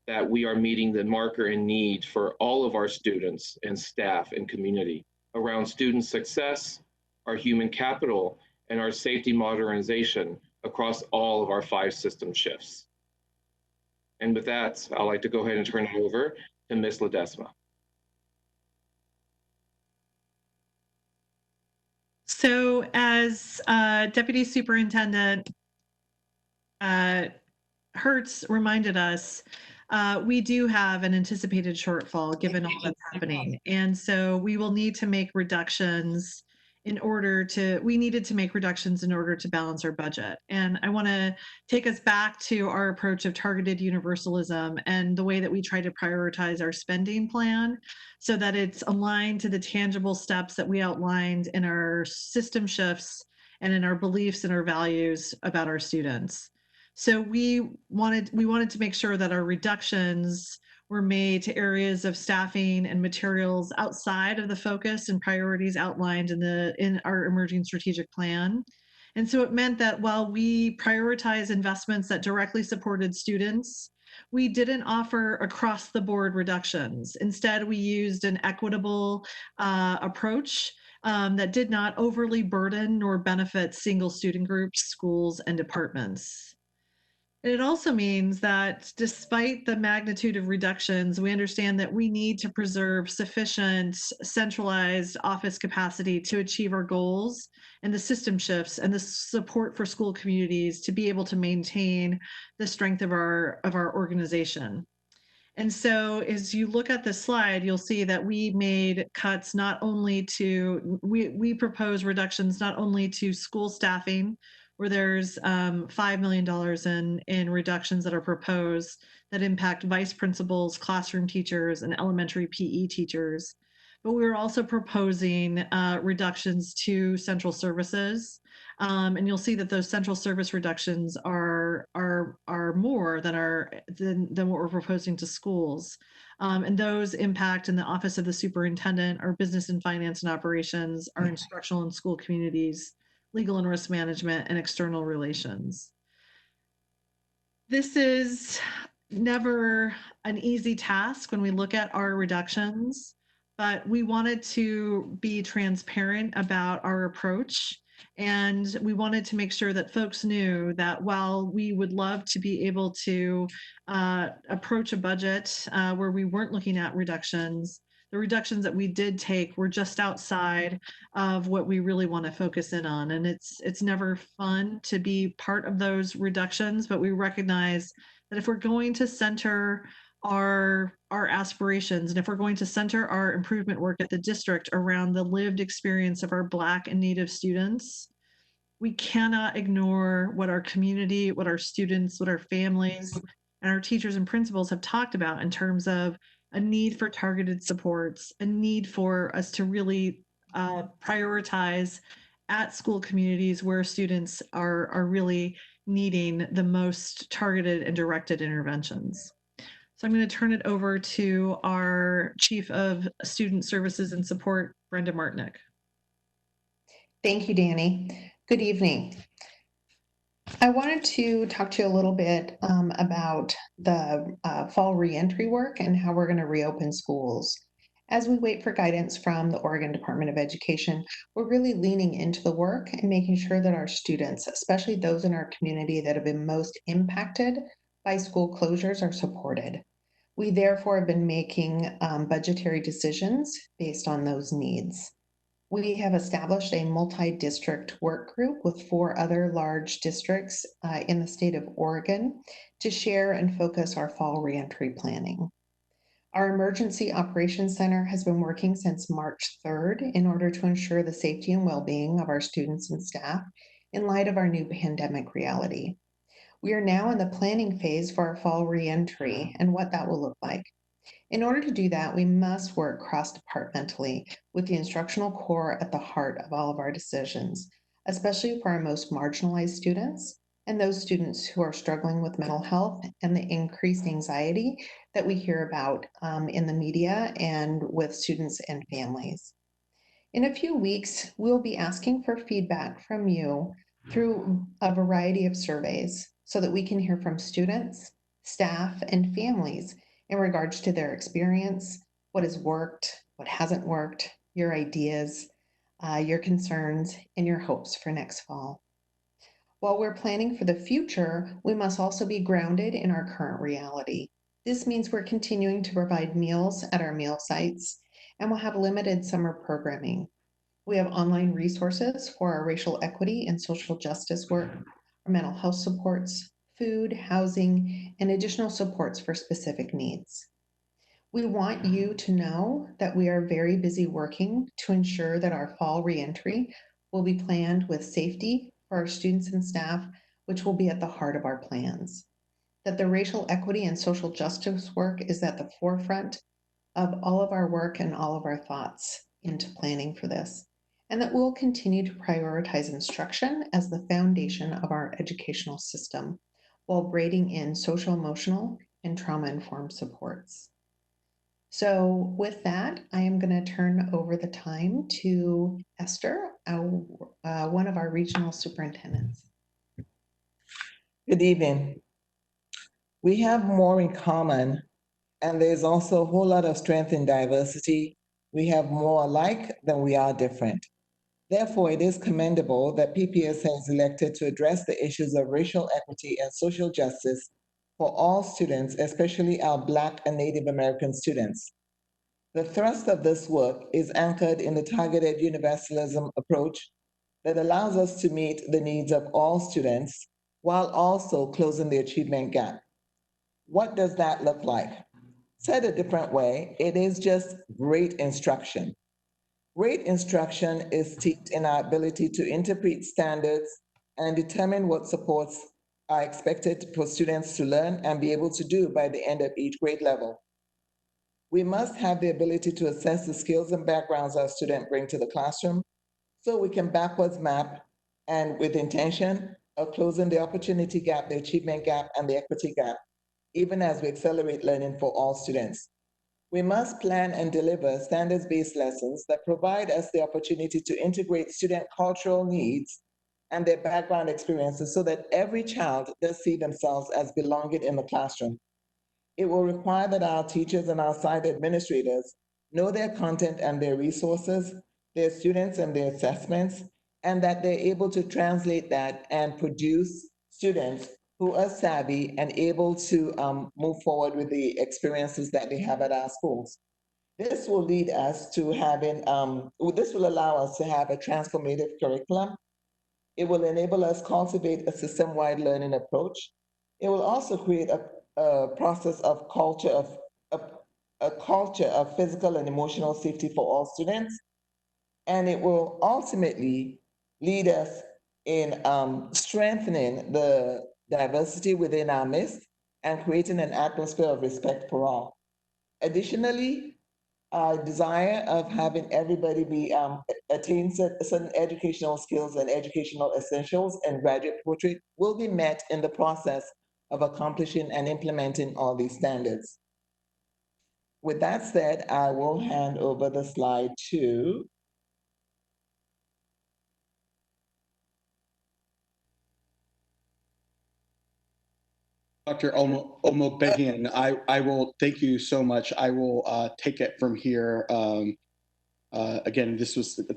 Speaker 5: that we are meeting the marker and need for all of our students and staff and community around student success, our human capital, and our safety modernization across all of our 5 system shifts. And with that, I'd like to go ahead and turn it over to Ms. Ledesma.
Speaker 3: So as Deputy Superintendent Hertz reminded us, we do have an anticipated shortfall given all that's happening. And so we will need to make reductions we needed to make reductions in order to balance our budget. And I want to take us back to our approach of targeted universalism and the way that we try to prioritize our spending plan so that it's aligned to the tangible steps that we outlined in our system shifts and in our beliefs and our values about our students. So we wanted to make sure that our reductions were made to areas of staffing and materials outside of the focus and priorities outlined in our emerging strategic plan. And so it meant that while we prioritize investments that directly supported students, we didn't offer across the board reductions. Instead, we used an equitable approach that did not overly burden nor benefit single student groups, schools, and departments. It also means that despite the magnitude of reductions, we understand that we need to preserve sufficient centralized office capacity to achieve our goals and the system shifts and the support for school communities to be able to maintain the strength of our organization. And so as you look at this slide, you'll see that we made cuts we propose reductions not only to school staffing, where there's $5 million in reductions that are proposed that impact vice principals, classroom teachers, and elementary PE teachers. But we're also proposing reductions to central services. And you'll see that those central service reductions are more than what we're proposing to schools. And those impact in the Office of the Superintendent, our business and finance and operations, our instructional and school communities, legal and risk management, and external relations. This is never an easy task when we look at our reductions, but we wanted to be transparent about our approach. And we wanted to make sure that folks knew that while we would love to be able to approach a budget where we weren't looking at reductions, the reductions that we did take were just outside of what we really want to focus in on. And it's never fun to be part of those reductions, but we recognize that if we're going to center our aspirations and if we're going to center our improvement work at the district around the lived experience of our Black and Native students, we cannot ignore what our community, what our students, what our families, and our teachers and principals have talked about in terms of a need for targeted supports, a need for us to really prioritize at school communities where students are really needing the most targeted and directed interventions. So I'm going to turn it over to our Chief of Student Services and Support, Brenda Martinick.
Speaker 13: Thank you, Danny. Good evening. I wanted to talk to you a little bit about the fall reentry work and how we're going to reopen schools. As we wait for guidance from the Oregon Department of Education, we're really leaning into the work and making sure that our students, especially those in our community that have been most impacted by school closures, are supported. We therefore have been making budgetary decisions based on those needs. We have established a multi-district work group with 4 other large districts in the state of Oregon to share and focus our fall reentry planning. Our Emergency Operations Center has been working since March 3rd in order to ensure the safety and well-being of our students and staff in light of our new pandemic reality. We are now in the planning phase for our fall reentry and what that will look like. In order to do that, we must work cross-departmentally with the instructional core at the heart of all of our decisions, especially for our most marginalized students and those students who are struggling with mental health and the increased anxiety that we hear about in the media and with students and families. In a few weeks, we'll be asking for feedback from you through a variety of surveys so that we can hear from students, staff, and families in regards to their experience, what has worked, what hasn't worked, your ideas, your concerns, and your hopes for next fall. While we're planning for the future, we must also be grounded in our current reality. This means we're continuing to provide meals at our meal sites, and we'll have limited summer programming. We have online resources for our racial equity and social justice work, our mental health supports, food, housing, and additional supports for specific needs. We want you to know that we are very busy working to ensure that our fall reentry will be planned with safety for our students and staff, which will be at the heart of our plans. That the racial equity and social justice work is at the forefront of all of our work and all of our thoughts into planning for this. And that we'll continue to prioritize instruction as the foundation of our educational system while braiding in social, emotional, and trauma-informed supports. So with that, I am going to turn over the time to Esther, one of our regional superintendents.
Speaker 8: Good evening. We have more in common, and there's also a whole lot of strength in diversity. We have more alike than we are different. Therefore, it is commendable that PPS has elected to address the issues of racial equity and social justice for all students, especially our Black and Native American students. The thrust of this work is anchored in the targeted universalism approach that allows us to meet the needs of all students while also closing the achievement gap. What does that look like? Said a different way, it is just great instruction. Great instruction is steeped in our ability to interpret standards and determine what supports are expected for students to learn and be able to do by the end of each grade level. We must have the ability to assess the skills and backgrounds our students bring to the classroom so we can backwards map and with intention of closing the opportunity gap, the achievement gap, and the equity gap, even as we accelerate learning for all students. We must plan and deliver standards-based lessons that provide us the opportunity to integrate student cultural needs and their background experiences so that every child does see themselves as belonging in the classroom. It will require that our teachers and our site administrators know their content and their resources, their students and their assessments, and that they're able to translate that and produce students who are savvy and able to move forward with the experiences that they have at our schools. This will lead us to having, this will allow us to have a transformative curriculum. It will enable us cultivate a system-wide learning approach. It will also create a process of culture a culture of physical and emotional safety for all students. And it will ultimately lead us in strengthening the diversity within our midst and creating an atmosphere of respect for all. Additionally, our desire of having everybody be attain certain educational skills and educational essentials and graduate portrait will be met in the process of accomplishing and implementing all these standards. With that said, I will hand over the slide to
Speaker 4: Dr. Omobegian. I will thank you so much. I will take it from here. Again,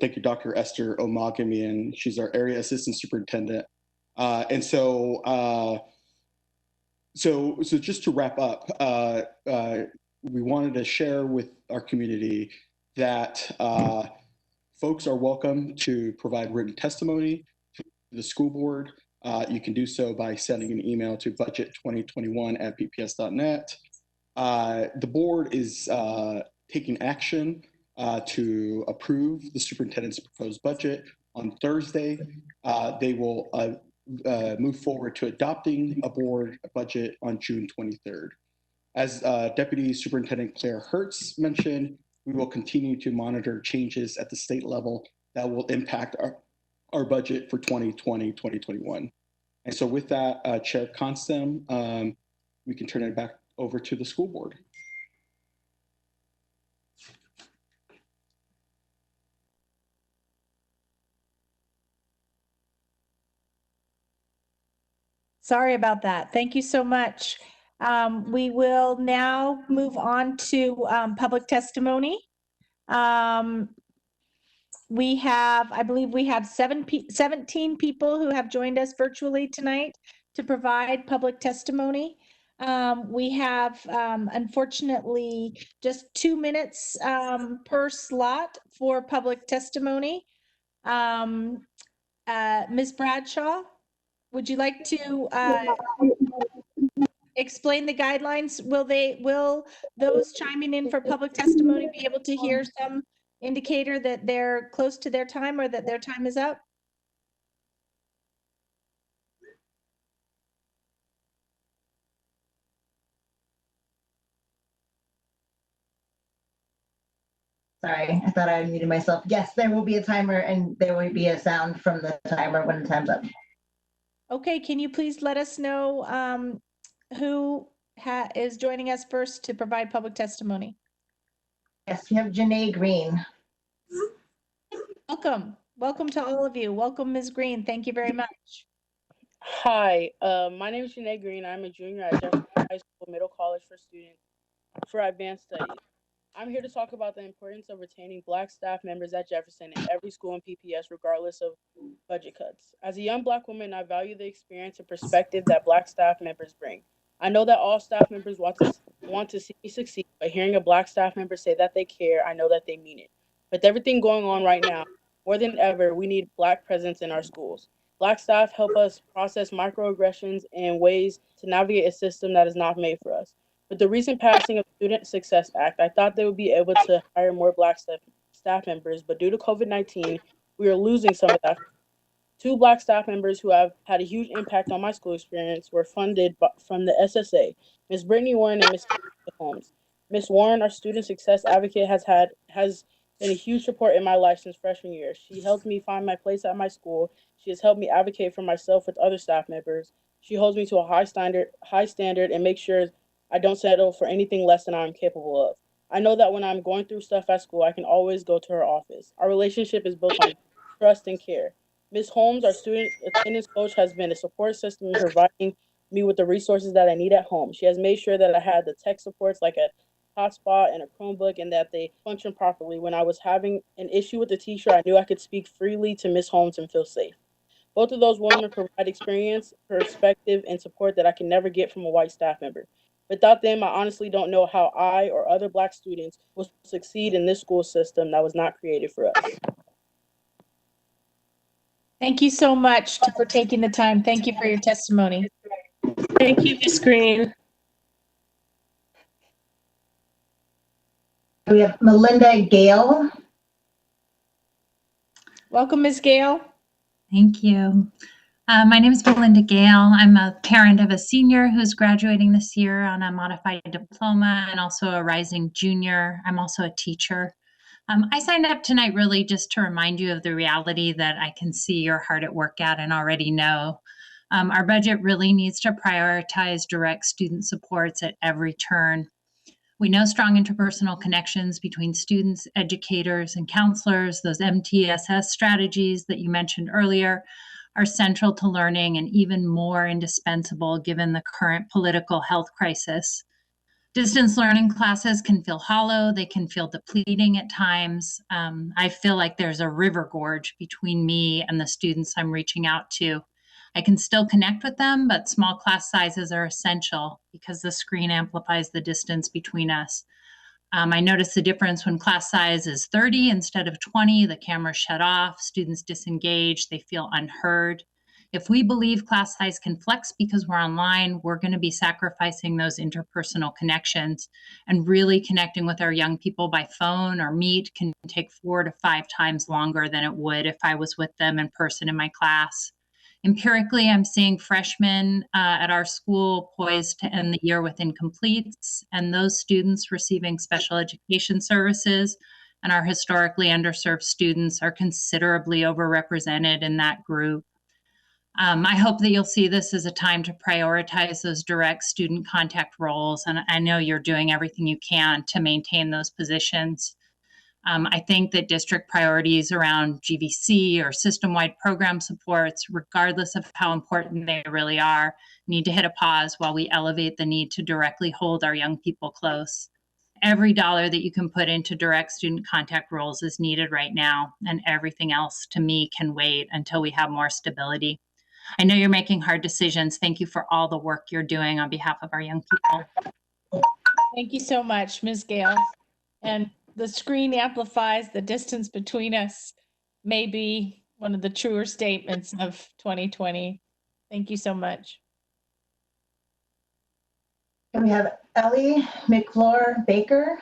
Speaker 4: thank you, Dr. Esther Omogamian. She's our area assistant superintendent. And so just to wrap up, we wanted to share with our community that folks are welcome to provide written testimony to the school board. You can do so by sending an email to budget2021@pps.net. The board is taking action to approve the superintendent's proposed budget on Thursday. They will move forward to adopting a board budget on June 23rd. As Deputy Superintendent Claire Hertz mentioned, we will continue to monitor changes at the state level that will impact our budget for 2020-2021. And so with that, Chair Constam, we can turn it back over to the school board.
Speaker 1: Sorry about that. Thank you so much. We will now move on to public testimony. We have, I believe we have 17 people who have joined us virtually tonight to provide public testimony. We have, unfortunately, just 2 minutes per slot for public testimony. Ms. Bradshaw, would you like to explain the guidelines? Will those chiming in for public testimony be able to hear some indicator that they're close to their time or that their time is up?
Speaker 14: Sorry, I thought I muted myself. Yes, there will be a timer and there will be a sound from the timer when the time's up.
Speaker 1: Okay, can you please let us know who is joining us first to provide public testimony?
Speaker 14: Yes, we have Janae Green.
Speaker 1: Welcome. Welcome to all of you. Welcome, Ms. Green. Thank you very much.
Speaker 15: Hi, my name is Janae Green. I'm a junior at Jefferson High School Middle College for Students for Advanced Studies. I'm here to talk about the importance of retaining Black staff members at Jefferson in every school in PPS, regardless of budget cuts. As a young Black woman, I value the experience and perspective that Black staff members bring. I know that all staff members want to see me succeed, but hearing a Black staff member say that they care, I know that they mean it. With everything going on right now, more than ever, we need Black presence in our schools. Black staff help us process microaggressions and ways to navigate a system that is not made for us. With the recent passing of the Student Success Act, I thought they would be able to hire more Black staff members, but due to COVID-19, we are losing some of that. 2 Black staff members who have had a huge impact on my school experience were funded from the SSA, Ms. Brittany Warren and Ms. Holmes. Ms. Warren, our student success advocate, has been a huge support in my life since freshman year. She helped me find my place at my school. She has helped me advocate for myself with other staff members. She holds me to a high standard and makes sure I don't settle for anything less than I'm capable of. I know that when I'm going through stuff at school, I can always go to her office. Our relationship is built on trust and care. Ms. Holmes, our student attendance coach, has been a support system in providing me with the resources that I need at home. She has made sure that I had the tech supports like a hotspot and a Chromebook and that they function properly. When I was having an issue with the teacher, I knew I could speak freely to Ms. Holmes and feel safe. Both of those women provide experience, perspective, and support that I can never get from a white staff member. Without them, I honestly don't know how I or other Black students will succeed in this school system that was not created for us.
Speaker 1: Thank you so much for taking the time. Thank you for your testimony.
Speaker 16: Thank you, Ms. Green.
Speaker 14: We have Melinda Gale.
Speaker 1: Welcome, Ms. Gale.
Speaker 17: Thank you. My name is Melinda Gale. I'm a parent of a senior who's graduating this year on a modified diploma and also a rising junior. I'm also a teacher. I signed up tonight really just to remind you of the reality that I can see you're hard at work at and already know. Our budget really needs to prioritize direct student supports at every turn. We know strong interpersonal connections between students, educators, and counselors, those MTSS strategies that you mentioned earlier, are central to learning and even more indispensable given the current political health crisis. Distance learning classes can feel hollow. They can feel depleting at times. I feel like there's a river gorge between me and the students I'm reaching out to. I can still connect with them, but small class sizes are essential because the screen amplifies the distance between us. I notice the difference when class size is 30 instead of 20, the cameras shut off, students disengage, they feel unheard. If we believe class size can flex because we're online, we're going to be sacrificing those interpersonal connections, and really connecting with our young people by phone or meet can take 4 to 5 times longer than it would if I was with them in person in my class. Empirically, I'm seeing freshmen at our school poised to end the year with incompletes, and those students receiving special education services and our historically underserved students are considerably overrepresented in that group. I hope that you'll see this as a time to prioritize those direct student contact roles, and I know you're doing everything you can to maintain those positions. I think that district priorities around GVC or system-wide program supports, regardless of how important they really are, need to hit a pause while we elevate the need to directly hold our young people close. Every dollar that you can put into direct student contact roles is needed right now, and everything else to me can wait until we have more stability. I know you're making hard decisions. Thank you for all the work you're doing on behalf of our young people.
Speaker 1: Thank you so much, Ms. Gale. And the screen amplifies the distance between us may be one of the truer statements of 2020. Thank you so much.
Speaker 14: And we have Ellie McFleur Baker.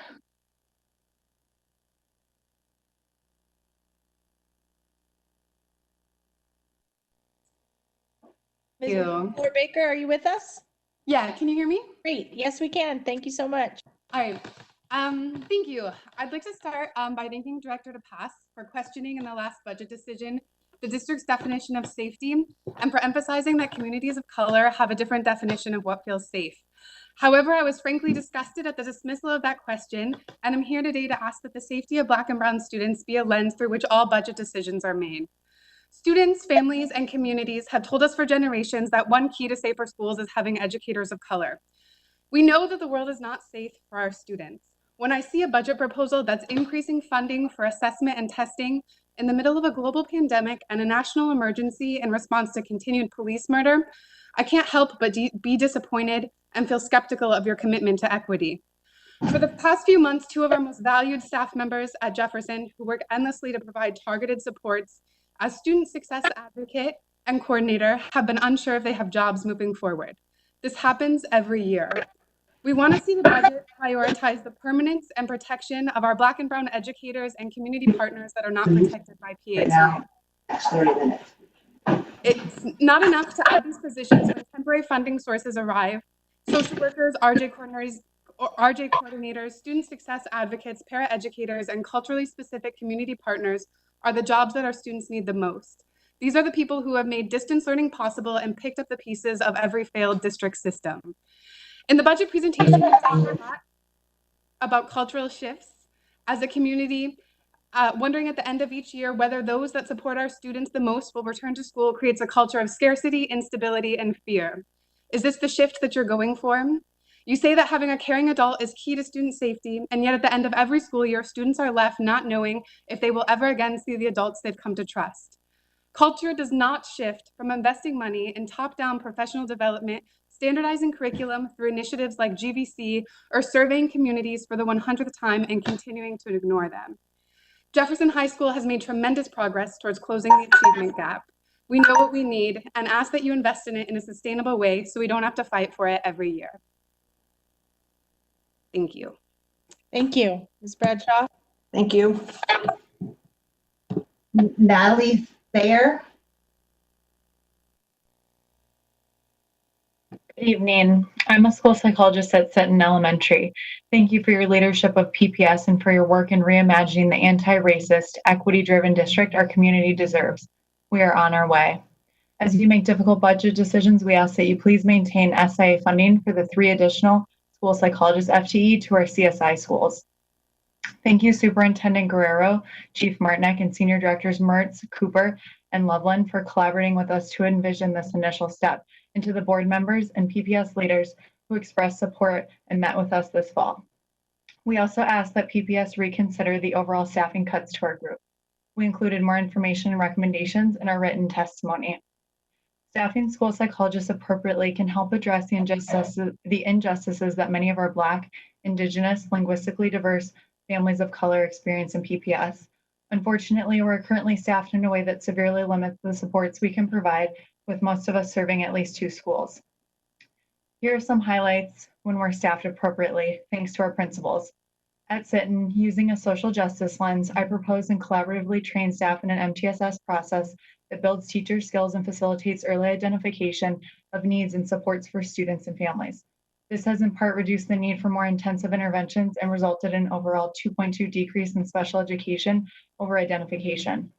Speaker 1: Ms. McFleur Baker, are you with us?
Speaker 18: Yeah, can you hear me?
Speaker 1: Great. Yes, we can. Thank you so much.
Speaker 18: All right. Thank you. I'd like to start by thanking Director DePass for questioning in the last budget decision the district's definition of safety and for emphasizing that communities of color have a different definition of what feels safe. However, I was frankly disgusted at the dismissal of that question, and I'm here today to ask that the safety of Black and Brown students be a lens through which all budget decisions are made. Students, families, and communities have told us for generations that one key to safer schools is having educators of color. We know that the world is not safe for our students. When I see a budget proposal that's increasing funding for assessment and testing in the middle of a global pandemic and a national emergency in response to continued police murder, I can't help but be disappointed and feel skeptical of your commitment to equity. For the past few months, two of our most valued staff members at Jefferson, who work endlessly to provide targeted supports as student success advocate and coordinator, have been unsure if they have jobs moving forward. This happens every year. We want to see the budget prioritize the permanence and protection of our Black and Brown educators and community partners that are not protected by PAT. It's not enough to add these positions when temporary funding sources arrive. Social workers, RJ coordinators, student success advocates, paraeducators, and culturally specific community partners are the jobs that our students need the most. These are the people who have made distance learning possible and picked up the pieces of every failed district system. In the budget presentation, we talked a lot about cultural shifts as a community, wondering at the end of each year whether those that support our students the most will return to school creates a culture of scarcity, instability, and fear. Is this the shift that you're going for? You say that having a caring adult is key to student safety, and yet at the end of every school year, students are left not knowing if they will ever again see the adults they've come to trust. Culture does not shift from investing money in top-down professional development, standardizing curriculum through initiatives like GVC, or surveying communities for the 100th time and continuing to ignore them. Jefferson High School has made tremendous progress towards closing the achievement gap. We know what we need and ask that you invest in it in a sustainable way so we don't have to fight for it every year. Thank you.
Speaker 1: Thank you. Ms. Bradshaw?
Speaker 14: Thank you. Natalie Thayer.
Speaker 19: Good evening. I'm a school psychologist at Seton Elementary. Thank you for your leadership of PPS and for your work in reimagining the anti-racist, equity-driven district our community deserves. We are on our way. As you make difficult budget decisions, we ask that you please maintain SIA funding for the 3 additional school psychologist FTE to our CSI schools. Thank you, Superintendent Guerrero, Chief Martinek, and Senior Directors Mertz, Cooper, and Loveland for collaborating with us to envision this initial step, and to the board members and PPS leaders who expressed support and met with us this fall. We also ask that PPS reconsider the overall staffing cuts to our group. We included more information and recommendations in our written testimony. Staffing school psychologists appropriately can help address the injustices that many of our Black, Indigenous, linguistically diverse families of color experience in PPS. Unfortunately, we're currently staffed in a way that severely limits the supports we can provide, with most of us serving at least 2 schools. Here are some highlights when we're staffed appropriately, thanks to our principals. At Seton, using a social justice lens, I propose and collaboratively train staff in an MTSS process that builds teacher skills and facilitates early identification of needs and supports for students and families. This has in part reduced the need for more intensive interventions and resulted in an overall 2.2 decrease in special education over identification.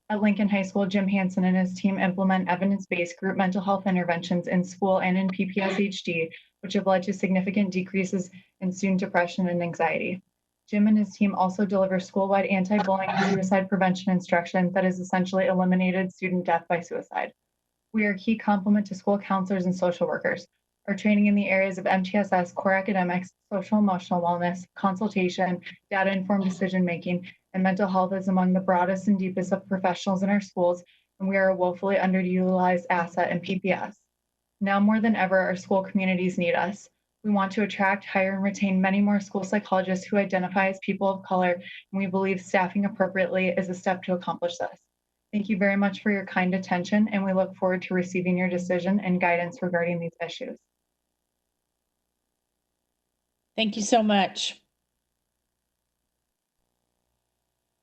Speaker 19: At Lincoln High School, Jim Hansen and his team implement evidence-based group mental health interventions in school and in PPS HD, which have led to significant decreases in student depression and anxiety. Jim and his team also deliver school-wide anti-bullying and suicide prevention instruction that has essentially eliminated student death by suicide. We are a key complement to school counselors and social workers. Our training in the areas of MTSS, core academics, social emotional wellness, consultation, data-informed decision-making, and mental health is among the broadest and deepest of professionals in our schools, and we are a woefully underutilized asset in PPS. Now more than ever, our school communities need us. We want to attract, hire, and retain many more school psychologists who identify as people of color, and we believe staffing appropriately is a step to accomplish this. Thank you very much for your kind attention, and we look forward to receiving your decision and guidance regarding these issues.
Speaker 1: Thank you so much.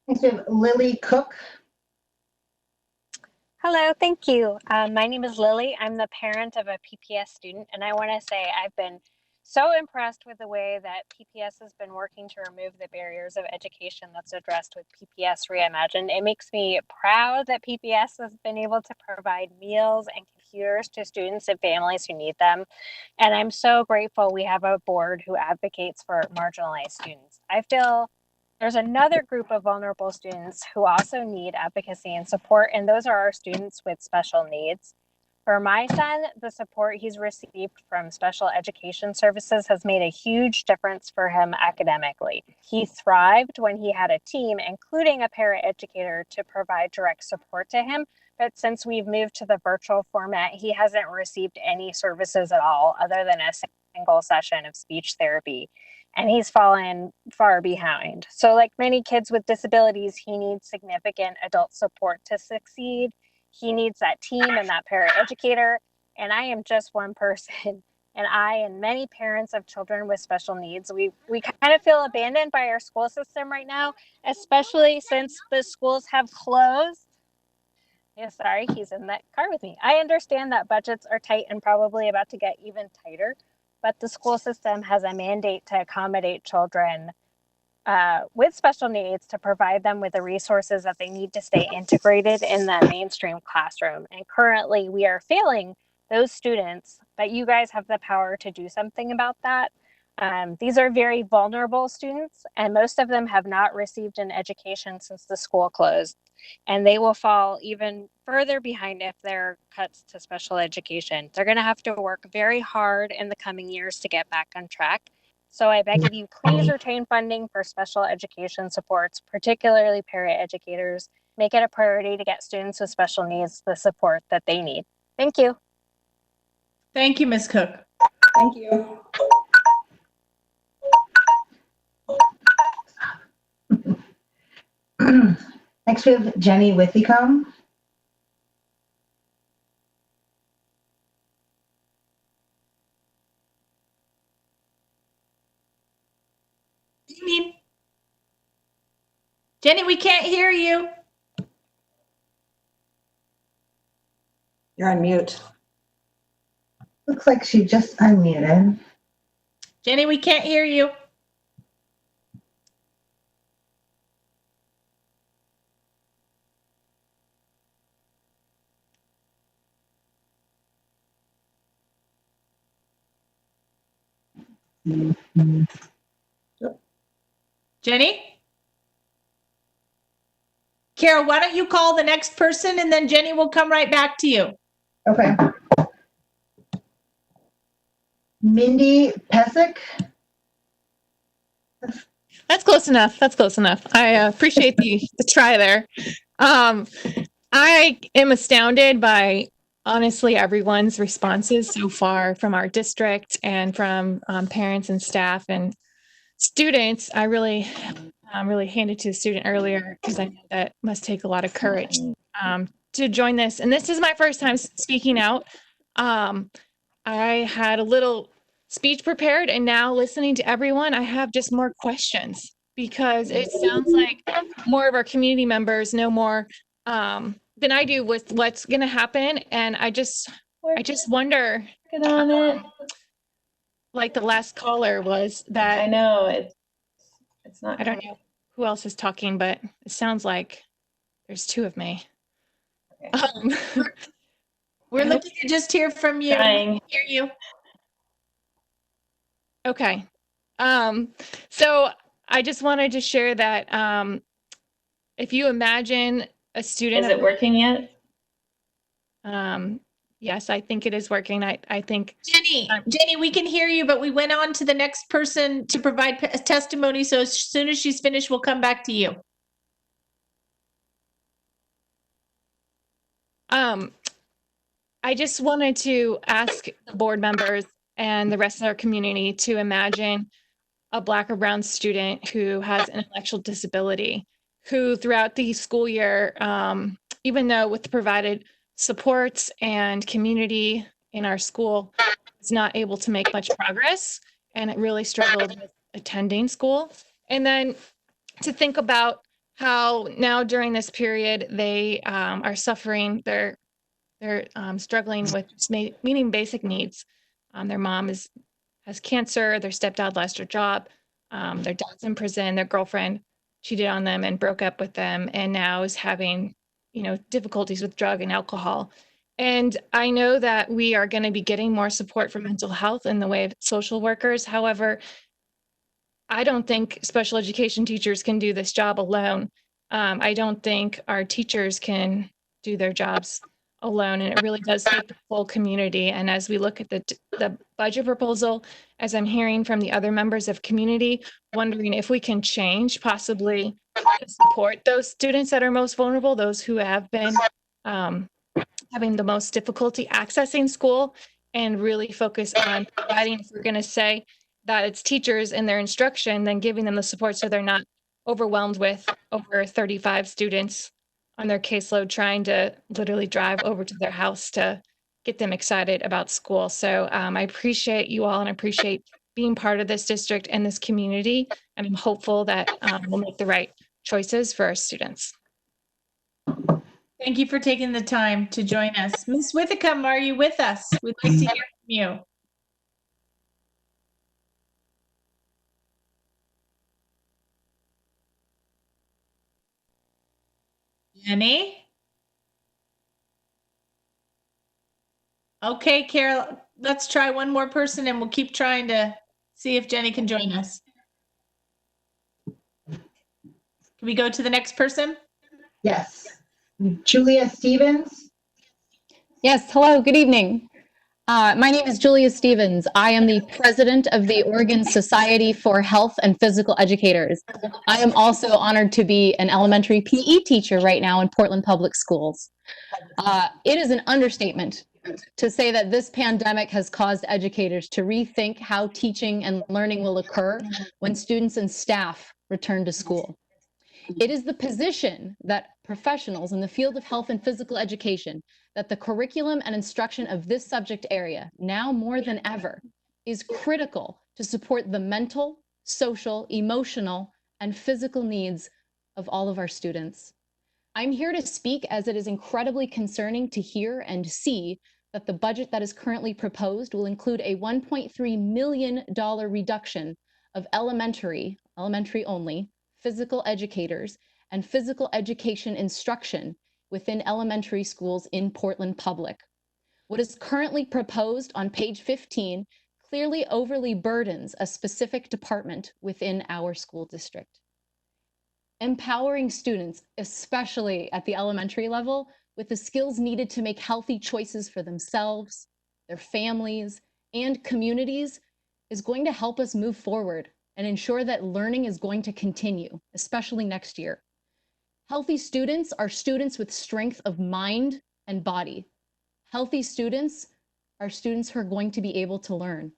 Speaker 14: Next we have Lily Cook.
Speaker 20: Hello, thank you. My name is Lily. I'm the parent of a PPS student, and I want to say I've been so impressed with the way that PPS has been working to remove the barriers of education that's addressed with PPS Reimagined. It makes me proud that PPS has been able to provide meals and computers to students and families who need them. And I'm so grateful we have a board who advocates for marginalized students. I feel there's another group of vulnerable students who also need advocacy and support, and those are our students with special needs. For my son, the support he's received from special education services has made a huge difference for him academically. He thrived when he had a team, including a paraeducator, to provide direct support to him. But since we've moved to the virtual format, he hasn't received any services at all other than a single session of speech therapy. And he's fallen far behind. So like many kids with disabilities, he needs significant adult support to succeed. He needs that team and that paraeducator. And I am just one person. And I and many parents of children with special needs, we kind of feel abandoned by our school system right now, especially since the schools have closed. Yeah, sorry, he's in that car with me. I understand that budgets are tight and probably about to get even tighter, but the school system has a mandate to accommodate children with special needs, to provide them with the resources that they need to stay integrated in the mainstream classroom. And currently we are failing those students, but you guys have the power to do something about that. These are very vulnerable students, and most of them have not received an education since the school closed. And they will fall even further behind if there are cuts to special education. They're going to have to work very hard in the coming years to get back on track. So I beg of you, please retain funding for special education supports, particularly paraeducators. Make it a priority to get students with special needs the support that they need. Thank you.
Speaker 1: Thank you, Ms. Cook.
Speaker 20: Thank you.
Speaker 14: Next we have Jenny Withicombe.
Speaker 1: What do you mean? Jenny, we can't hear you.
Speaker 14: You're on mute. Looks like she just unmuted.
Speaker 1: Jenny, we can't hear you. Jenny? Carol, why don't you call the next person and then Jenny will come right back to you.
Speaker 14: Okay. Mindy Pesic.
Speaker 21: That's close enough. That's close enough. I appreciate the try there. I am astounded by, honestly, everyone's responses so far from our district and from parents and staff and students. I really handed to a student earlier because I know that must take a lot of courage to join this. And this is my first time speaking out. I had a little speech prepared, and now listening to everyone, I have just more questions because it sounds like more of our community members know more than I do with what's going to happen. And I just wonder, like the last caller was that.
Speaker 19: I know it's not.
Speaker 21: I don't know who else is talking, but it sounds like there's two of me.
Speaker 19: Okay.
Speaker 1: We're looking to just hear from you.
Speaker 19: Trying.
Speaker 1: Hear you.
Speaker 21: Okay. So I just wanted to share that if you imagine a student.
Speaker 19: Is it working yet?
Speaker 21: Yes, I think it is working. I think.
Speaker 1: Jenny, we can hear you, but we went on to the next person to provide testimony. So as soon as she's finished, we'll come back to you.
Speaker 21: I just wanted to ask the board members and the rest of our community to imagine a Black or brown student who has an intellectual disability, who throughout the school year, even though with the provided supports and community in our school, is not able to make much progress. and it really struggled with attending school. And then to think about how now during this period they are suffering, they're struggling with just meeting basic needs. Their mom has cancer, their stepdad lost her job, their dad's in prison, their girlfriend cheated on them and broke up with them, and now is having, difficulties with drug and alcohol. And I know that we are going to be getting more support for mental health in the way of social workers. However, I don't think special education teachers can do this job alone. I don't think our teachers can do their jobs alone, and it really does take the full community. And as we look at the budget proposal, as I'm hearing from the other members of community, wondering if we can change possibly to support those students that are most vulnerable, those who have been having the most difficulty accessing school, and really focus on providing, if we're going to say that it's teachers and their instruction, then giving them the support so they're not overwhelmed with over 35 students on their caseload, trying to literally drive over to their house to get them excited about school. So I appreciate you all and I appreciate being part of this district and this community. And I'm hopeful that we'll make the right choices for our students.
Speaker 1: Thank you for taking the time to join us. Ms. Withicum, are you with us? We'd like to hear from you. Jenny? Okay, Carol, let's try one more person and we'll keep trying to see if Jenny can join us. Can we go to the next person?
Speaker 14: Yes. Julia Stevens.
Speaker 6: Yes, hello, good evening. My name is Julia Stevens. I am the president of the Oregon Society for Health and Physical Educators. I am also honored to be an elementary PE teacher right now in Portland Public Schools. It is an understatement to say that this pandemic has caused educators to rethink how teaching and learning will occur when students and staff return to school. It is the position that professionals in the field of health and physical education that the curriculum and instruction of this subject area, now more than ever, is critical to support the mental, social, emotional, and physical needs of all of our students. I'm here to speak as it is incredibly concerning to hear and see that the budget that is currently proposed will include a $1.3 million reduction of elementary only, physical educators and physical education instruction within elementary schools in Portland Public. What is currently proposed on page 15 clearly overly burdens a specific department within our school district. Empowering students, especially at the elementary level, with the skills needed to make healthy choices for themselves, their families, and communities is going to help us move forward and ensure that learning is going to continue, especially next year. Healthy students are students with strength of mind and body. Healthy students are students who are going to be able to learn.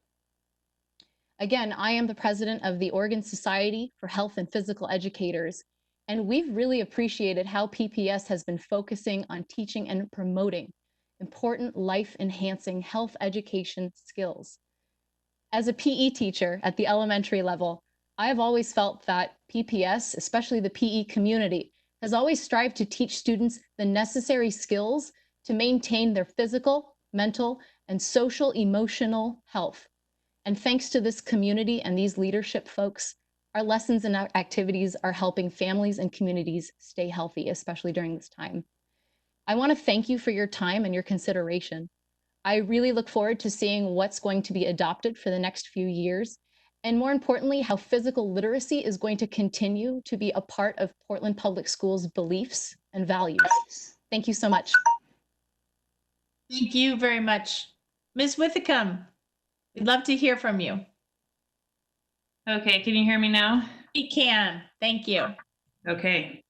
Speaker 6: Again, I am the president of the Oregon Society for Health and Physical Educators, and we've really appreciated how PPS has been focusing on teaching and promoting important life-enhancing health education skills. As a PE teacher at the elementary level, I have always felt that PPS, especially the PE community, has always strived to teach students the necessary skills to maintain their physical, mental, and social emotional health. And thanks to this community and these leadership folks, our lessons and activities are helping families and communities stay healthy, especially during this time. I want to thank you for your time and your consideration. I really look forward to seeing what's going to be adopted for the next few years, and more importantly, how physical literacy is going to continue to be a part of Portland Public Schools' beliefs and values. Thank you so much.
Speaker 1: Thank you very much. Ms. Withicum, we'd love to hear from you.
Speaker 22: Okay, can you hear me now?
Speaker 1: We can, thank you.
Speaker 22: Okay.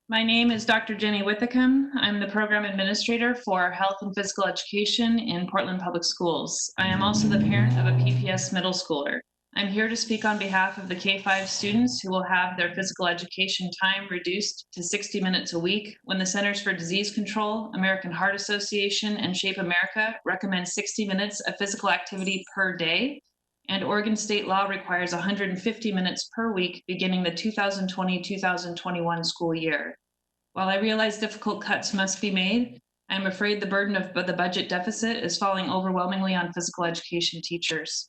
Speaker 22: My name is Dr. Jenny Withicum. I'm the program administrator for health and physical education in Portland Public Schools. I am also the parent of a PPS middle schooler. I'm here to speak on behalf of the K-5 students who will have their physical education time reduced to 60 minutes a week when the Centers for Disease Control, American Heart Association, and Shape America recommend 60 minutes of physical activity per day, and Oregon state law requires 150 minutes per week beginning the 2020-2021 school year. While I realize difficult cuts must be made, I am afraid the burden of the budget deficit is falling overwhelmingly on physical education teachers.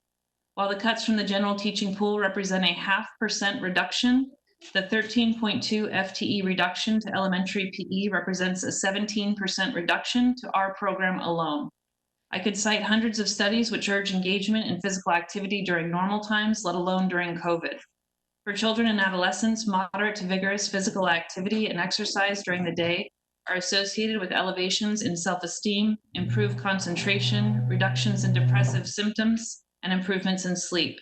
Speaker 22: While the cuts from the general teaching pool represent a 0.5% reduction, the 13.2 FTE reduction to elementary PE represents a 17% reduction to our program alone. I could cite hundreds of studies which urge engagement in physical activity during normal times, let alone during COVID. For children and adolescents, moderate to vigorous physical activity and exercise during the day are associated with elevations in self-esteem, improved concentration, reductions in depressive symptoms, and improvements in sleep.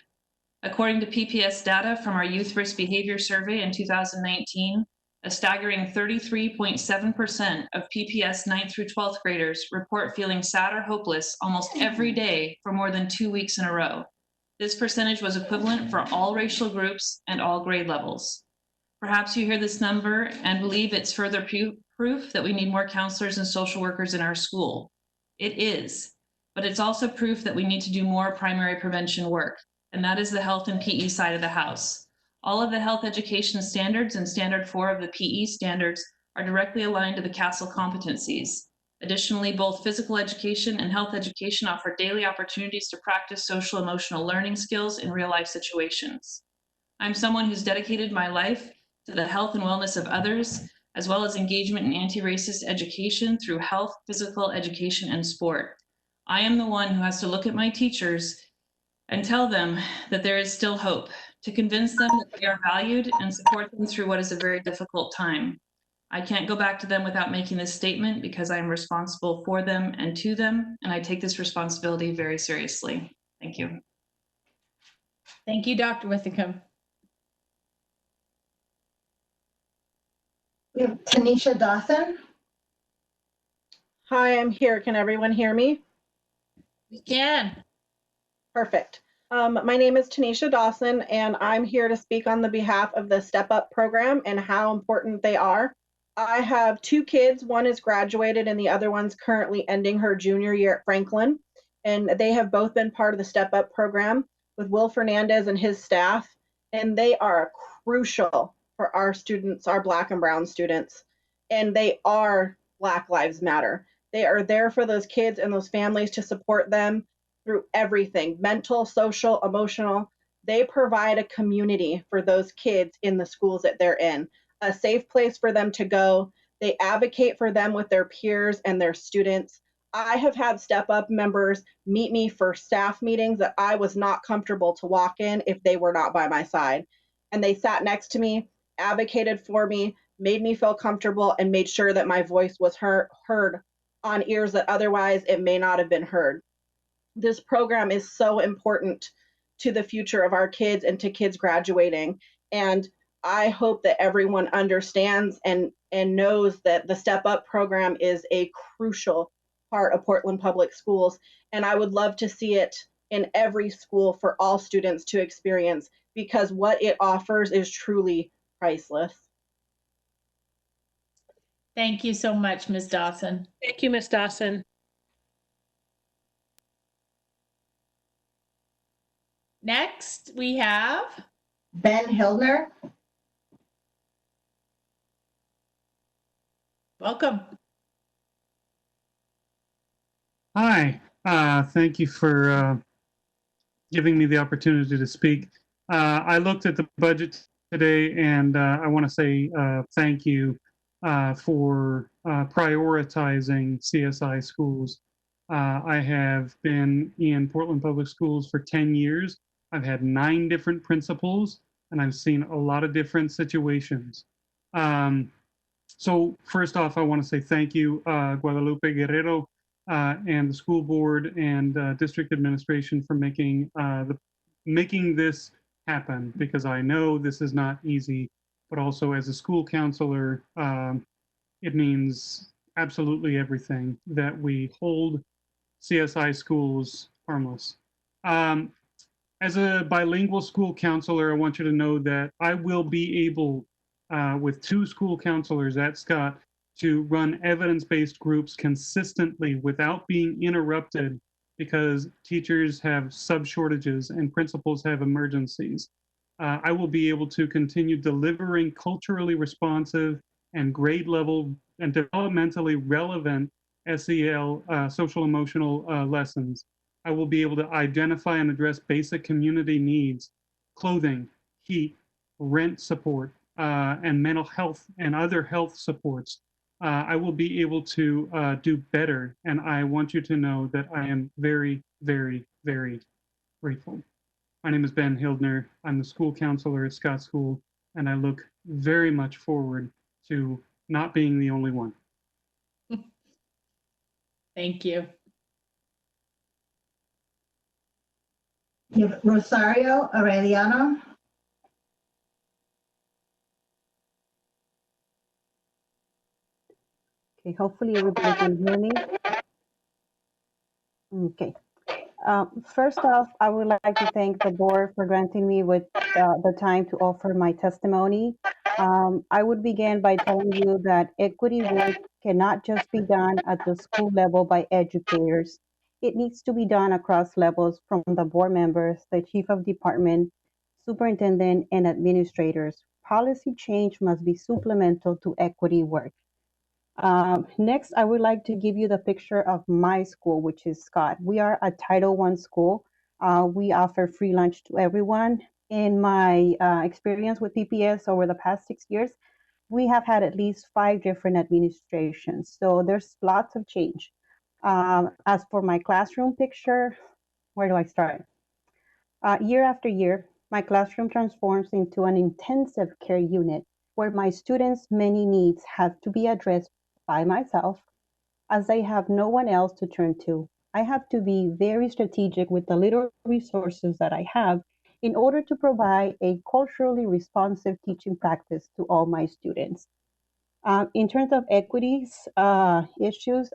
Speaker 22: According to PPS data from our Youth Risk Behavior Survey in 2019, a staggering 33.7% of PPS 9th through 12th graders report feeling sad or hopeless almost every day for more than 2 weeks in a row. This percentage was equivalent for all racial groups and all grade levels. Perhaps you hear this number and believe it's further proof that we need more counselors and social workers in our school. It is, but it's also proof that we need to do more primary prevention work, and that is the health and PE side of the house. All of the health education standards and Standard 4 of the PE standards are directly aligned to the CASEL competencies. Additionally, both physical education and health education offer daily opportunities to practice social emotional learning skills in real life situations. I'm someone who's dedicated my life to the health and wellness of others, as well as engagement in anti-racist education through health, physical education, and sport. I am the one who has to look at my teachers and tell them that there is still hope, to convince them that they are valued and support them through what is a very difficult time. I can't go back to them without making this statement because I am responsible for them and to them, and I take this responsibility very seriously. Thank you.
Speaker 1: Thank you, Dr. Withicum.
Speaker 14: We have Tanisha Dawson.
Speaker 2: Hi, I'm here. Can everyone hear me?
Speaker 1: We can.
Speaker 2: Perfect. My name is Tanisha Dawson, and I'm here to speak on the behalf of the Step Up program and how important they are. I have 2 kids. One is graduated and the other one's currently ending her junior year at Franklin. And they have both been part of the Step Up program with Will Fernandez and his staff. And they are crucial for our students, our Black and Brown students. And they are Black Lives Matter. They are there for those kids and those families to support them through everything, mental, social, emotional. They provide a community for those kids in the schools that they're in, a safe place for them to go. They advocate for them with their peers and their students. I have had Step Up members meet me for staff meetings that I was not comfortable to walk in if they were not by my side. And they sat next to me, advocated for me, made me feel comfortable, and made sure that my voice was heard on ears that otherwise it may not have been heard. This program is so important to the future of our kids and to kids graduating. And I hope that everyone understands and knows that the Step Up program is a crucial part of Portland Public Schools. And I would love to see it in every school for all students to experience, because what it offers is truly priceless.
Speaker 1: Thank you so much, Ms. Dawson.
Speaker 16: Thank you, Ms. Dawson.
Speaker 1: Next, we have
Speaker 14: Ben Hildner.
Speaker 1: Welcome.
Speaker 7: Hi, thank you for giving me the opportunity to speak. I looked at the budget today, and I want to say thank you for prioritizing CSI schools. I have been in Portland Public Schools for 10 years. I've had 9 different principals, and I've seen a lot of different situations. So first off, I want to say thank you, Guadalupe Guerrero, and the school board and district administration for making this happen, because I know this is not easy, but also as a school counselor, it means absolutely everything that we hold CSI schools harmless. As a bilingual school counselor, I want you to know that I will be able, with 2 school counselors at Scott, to run evidence-based groups consistently without being interrupted because teachers have sub shortages and principals have emergencies. I will be able to continue delivering culturally responsive and grade level and developmentally relevant SEL, social emotional lessons. I will be able to identify and address basic community needs, clothing, heat, rent support, and mental health and other health supports. I will be able to do better. And I want you to know that I am very, very, very grateful. My name is Ben Hildner. I'm the school counselor at Scott School, and I look very much forward to not being the only one.
Speaker 1: Thank you.
Speaker 14: Rosario Aureliano.
Speaker 9: Okay, hopefully everybody can hear me. Okay. First off, I would like to thank the board for granting me with the time to offer my testimony. I would begin by telling you that equity work cannot just be done at the school level by educators. It needs to be done across levels from the board members, the chief of department, superintendent, and administrators. Policy change must be supplemental to equity work. Next, I would like to give you the picture of my school, which is Scott. We are a Title I school. We offer free lunch to everyone. In my experience with PPS over the past 6 years, we have had at least 5 different administrations. So there's lots of change. As for my classroom picture, where do I start? Year after year, my classroom transforms into an intensive care unit where my students' many needs have to be addressed by myself, as I have no one else to turn to. I have to be very strategic with the little resources that I have in order to provide a culturally responsive teaching practice to all my students. In terms of equities issues,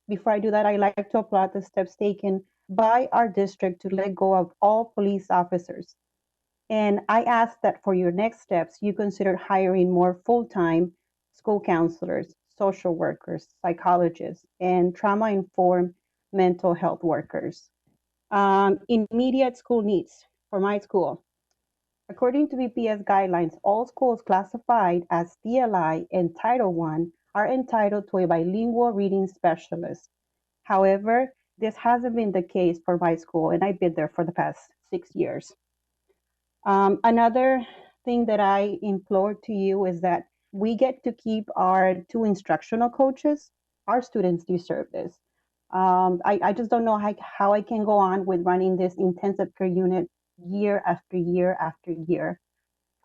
Speaker 9: before I do that, I like to applaud the steps taken by our district to let go of all police officers. And I ask that for your next steps, you consider hiring more full-time school counselors, social workers, psychologists, and trauma-informed mental health workers. Immediate school needs for my school. According to PPS guidelines, all schools classified as DLI and Title I are entitled to a bilingual reading specialist. However, this hasn't been the case for my school, and I've been there for the past 6 years. Another thing that I implore to you is that we get to keep our 2 instructional coaches. Our students deserve this. I just don't know how I can go on with running this intensive care unit year after year after year.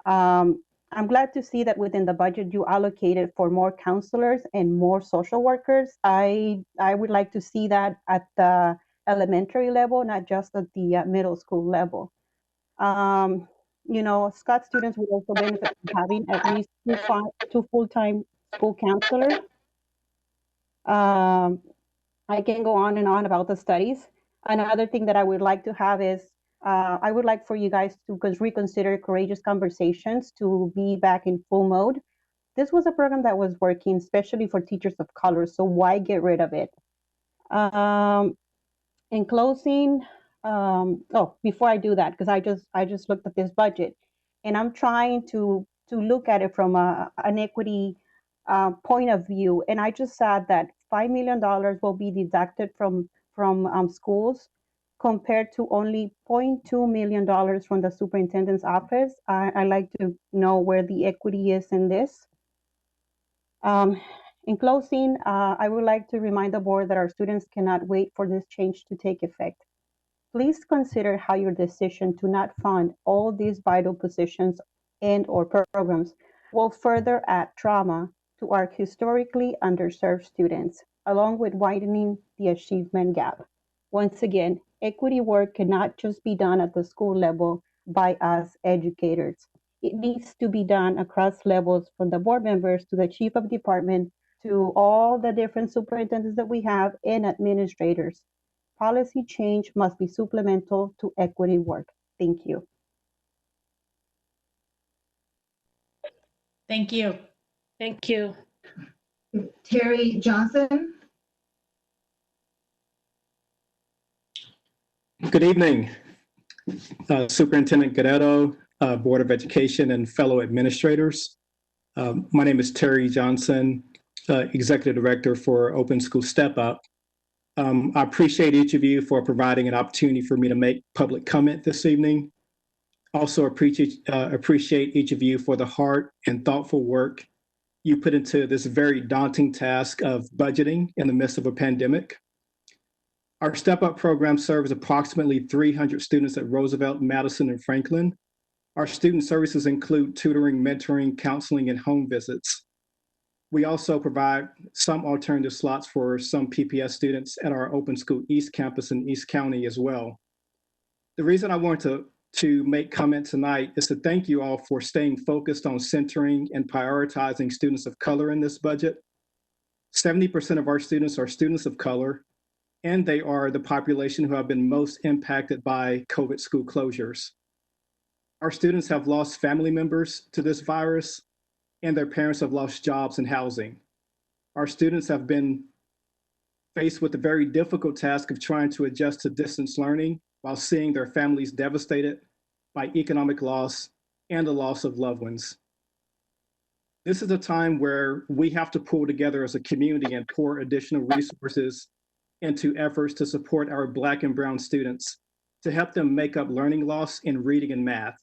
Speaker 9: I'm glad to see that within the budget you allocated for more counselors and more social workers. I would like to see that at the elementary level, not just at the middle school level. You know, Scott students will also benefit from having at least 2 full-time school counselors. I can go on and on about the studies. Another thing that I would like to have is I would like for you guys to reconsider Courageous Conversations to be back in full mode. This was a program that was working, especially for teachers of color, so why get rid of it? In closing, before I do that, because I just looked at this budget, and I'm trying to look at it from an equity point of view, and I just saw that $5 million will be deducted from schools, compared to only $0.2 million from the superintendent's office. I like to know where the equity is in this. In closing, I would like to remind the board that our students cannot wait for this change to take effect. Please consider how your decision to not fund all these vital positions and/or programs will further add trauma to our historically underserved students, along with widening the achievement gap. Once again, equity work cannot just be done at the school level by us educators. It needs to be done across levels, from the board members to the chief of department to all the different superintendents that we have and administrators. Policy change must be supplemental to equity work. Thank you.
Speaker 1: Thank you.
Speaker 16: Thank you.
Speaker 14: Terry Johnson.
Speaker 10: Good evening, Superintendent Guerrero, Board of Education, and fellow administrators. My name is Terry Johnson, Executive Director for Open School Step Up. I appreciate each of you for providing an opportunity for me to make public comment this evening. Also appreciate each of you for the hard and thoughtful work you put into this very daunting task of budgeting in the midst of a pandemic. Our Step Up program serves approximately 300 students at Roosevelt, Madison, and Franklin. Our student services include tutoring, mentoring, counseling, and home visits. We also provide some alternative slots for some PPS students at our Open School East campus in East County as well. The reason I wanted to make comment tonight is to thank you all for staying focused on centering and prioritizing students of color in this budget. 70% of our students are students of color, and they are the population who have been most impacted by COVID school closures. Our students have lost family members to this virus, and their parents have lost jobs and housing. Our students have been faced with the very difficult task of trying to adjust to distance learning while seeing their families devastated by economic loss and the loss of loved ones. This is a time where we have to pull together as a community and pour additional resources into efforts to support our Black and Brown students to help them make up learning loss in reading and math.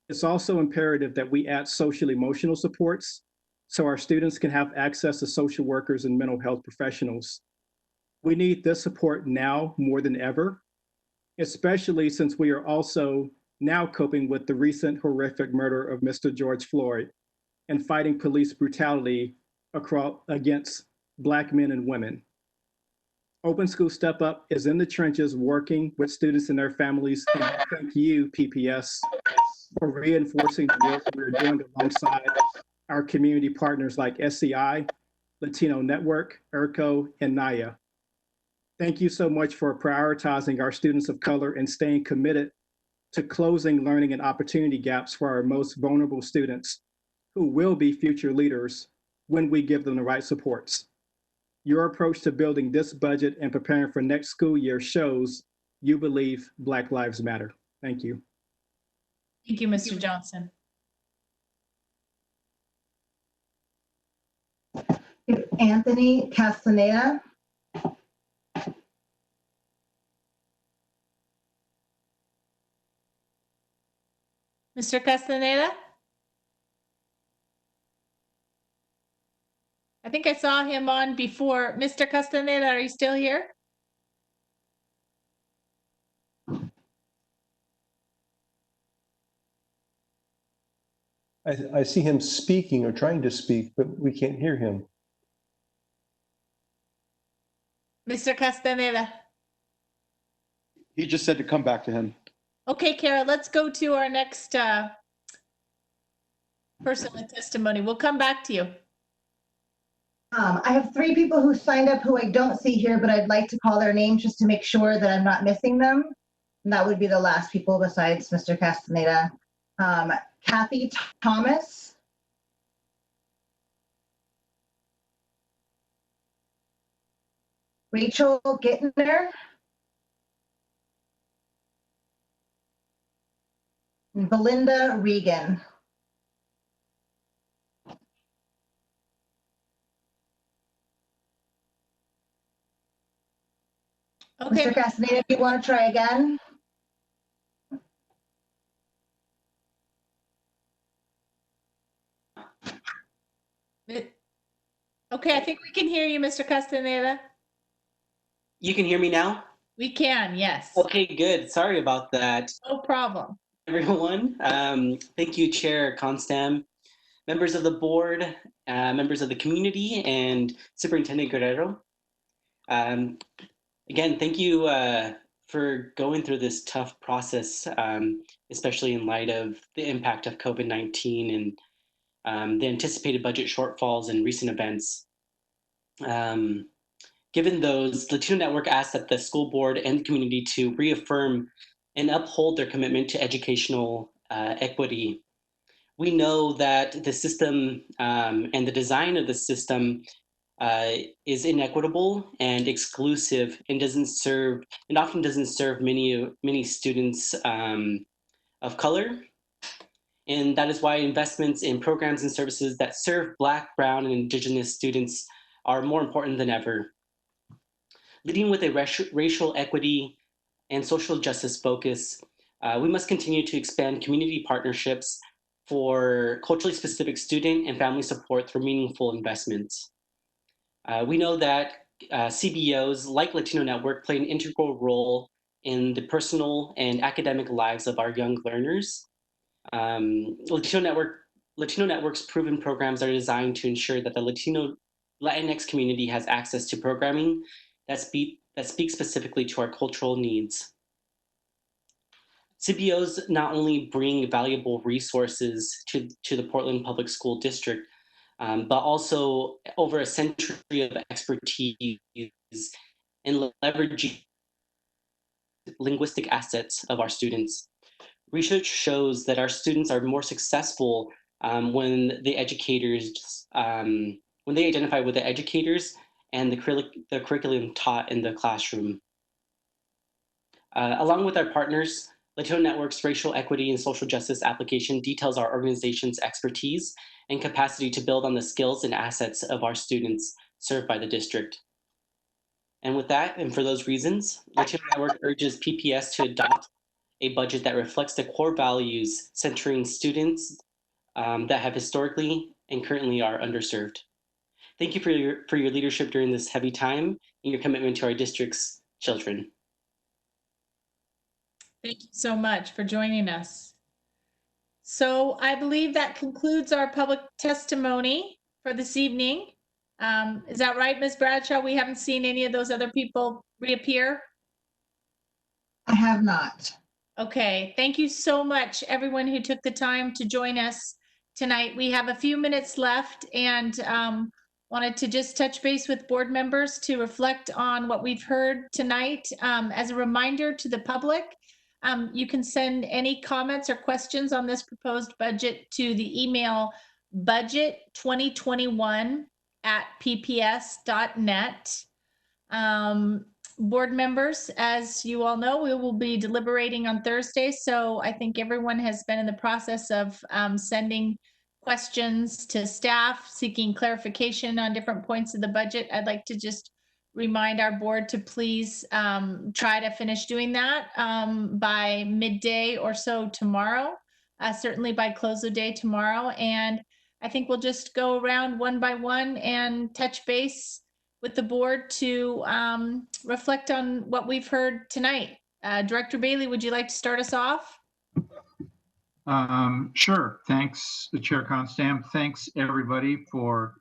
Speaker 10: It's also imperative that we add social emotional supports so our students can have access to social workers and mental health professionals. We need this support now more than ever, especially since we are also now coping with the recent horrific murder of Mr. George Floyd and fighting police brutality against Black men and women. Open School Step Up is in the trenches working with students and their families, and thank you, PPS, for reinforcing the work we're doing alongside our community partners like SCI, Latino Network, ERCO, and NAYA. Thank you so much for prioritizing our students of color and staying committed to closing learning and opportunity gaps for our most vulnerable students who will be future leaders when we give them the right supports. Your approach to building this budget and preparing for next school year shows you believe Black Lives Matter. Thank you.
Speaker 1: Thank you, Mr. Johnson.
Speaker 14: Anthony Castaneda.
Speaker 1: Mr. Castaneda? I think I saw him on before. Mr. Castaneda, are you still here?
Speaker 11: I see him speaking or trying to speak, but we can't hear him.
Speaker 1: Mr. Castaneda.
Speaker 4: He just said to come back to him.
Speaker 1: Okay, Kara, let's go to our next person with testimony. We'll come back to you.
Speaker 14: I have 3 people who signed up who I don't see here, but I'd like to call their names just to make sure that I'm not missing them. And that would be the last people besides Mr. Castaneda. Kathy Thomas. Rachel Gittner. And Belinda Regan.
Speaker 1: Okay.
Speaker 14: Mr. Castaneda, if you want to try again.
Speaker 1: Okay, I think we can hear you, Mr. Castaneda.
Speaker 23: You can hear me now?
Speaker 1: We can, yes.
Speaker 23: Okay, good. Sorry about that.
Speaker 1: No problem.
Speaker 23: Everyone, thank you, Chair Constam, members of the board, members of the community, and Superintendent Guerrero. Again, thank you for going through this tough process, especially in light of the impact of COVID-19 and the anticipated budget shortfalls in recent events. Given those, Latino Network asks that the school board and the community to reaffirm and uphold their commitment to educational equity. We know that the system and the design of the system is inequitable and exclusive and often doesn't serve many students of color. And that is why investments in programs and services that serve Black, Brown, and Indigenous students are more important than ever. Leading with a racial equity and social justice focus, we must continue to expand community partnerships for culturally specific student and family support through meaningful investments. We know that CBOs like Latino Network play an integral role in the personal and academic lives of our young learners. Latino Network's proven programs are designed to ensure that the Latinx community has access to programming that speaks specifically to our cultural needs. CBOs not only bring valuable resources to the Portland Public School District, but also over a century of expertise in leveraging linguistic assets of our students. Research shows that our students are more successful when they identify with the educators and the curriculum taught in the classroom. Along with our partners, Latino Network's racial equity and social justice application details our organization's expertise and capacity to build on the skills and assets of our students served by the district. And with that, and for those reasons, Latino Network urges PPS to adopt a budget that reflects the core values centering students that have historically and currently are underserved. Thank you for your leadership during this heavy time and your commitment to our district's children.
Speaker 1: Thank you so much for joining us. So I believe that concludes our public testimony for this evening. Is that right, Ms. Bradshaw? We haven't seen any of those other people reappear?
Speaker 14: I have not.
Speaker 1: Okay, thank you so much, everyone who took the time to join us tonight. We have a few minutes left and wanted to just touch base with board members to reflect on what we've heard tonight. As a reminder to the public, you can send any comments or questions on this proposed budget to the email budget2021@pps.net. Board members, as you all know, we will be deliberating on Thursday. So I think everyone has been in the process of sending questions to staff, seeking clarification on different points of the budget. I'd like to just remind our board to please try to finish doing that by midday or so tomorrow, certainly by close of day tomorrow. And I think we'll just go around one by one and touch base with the board to reflect on what we've heard tonight. Director Bailey, would you like to start us off?
Speaker 3: Sure. Thanks, Chair Constam. Thanks, everybody, for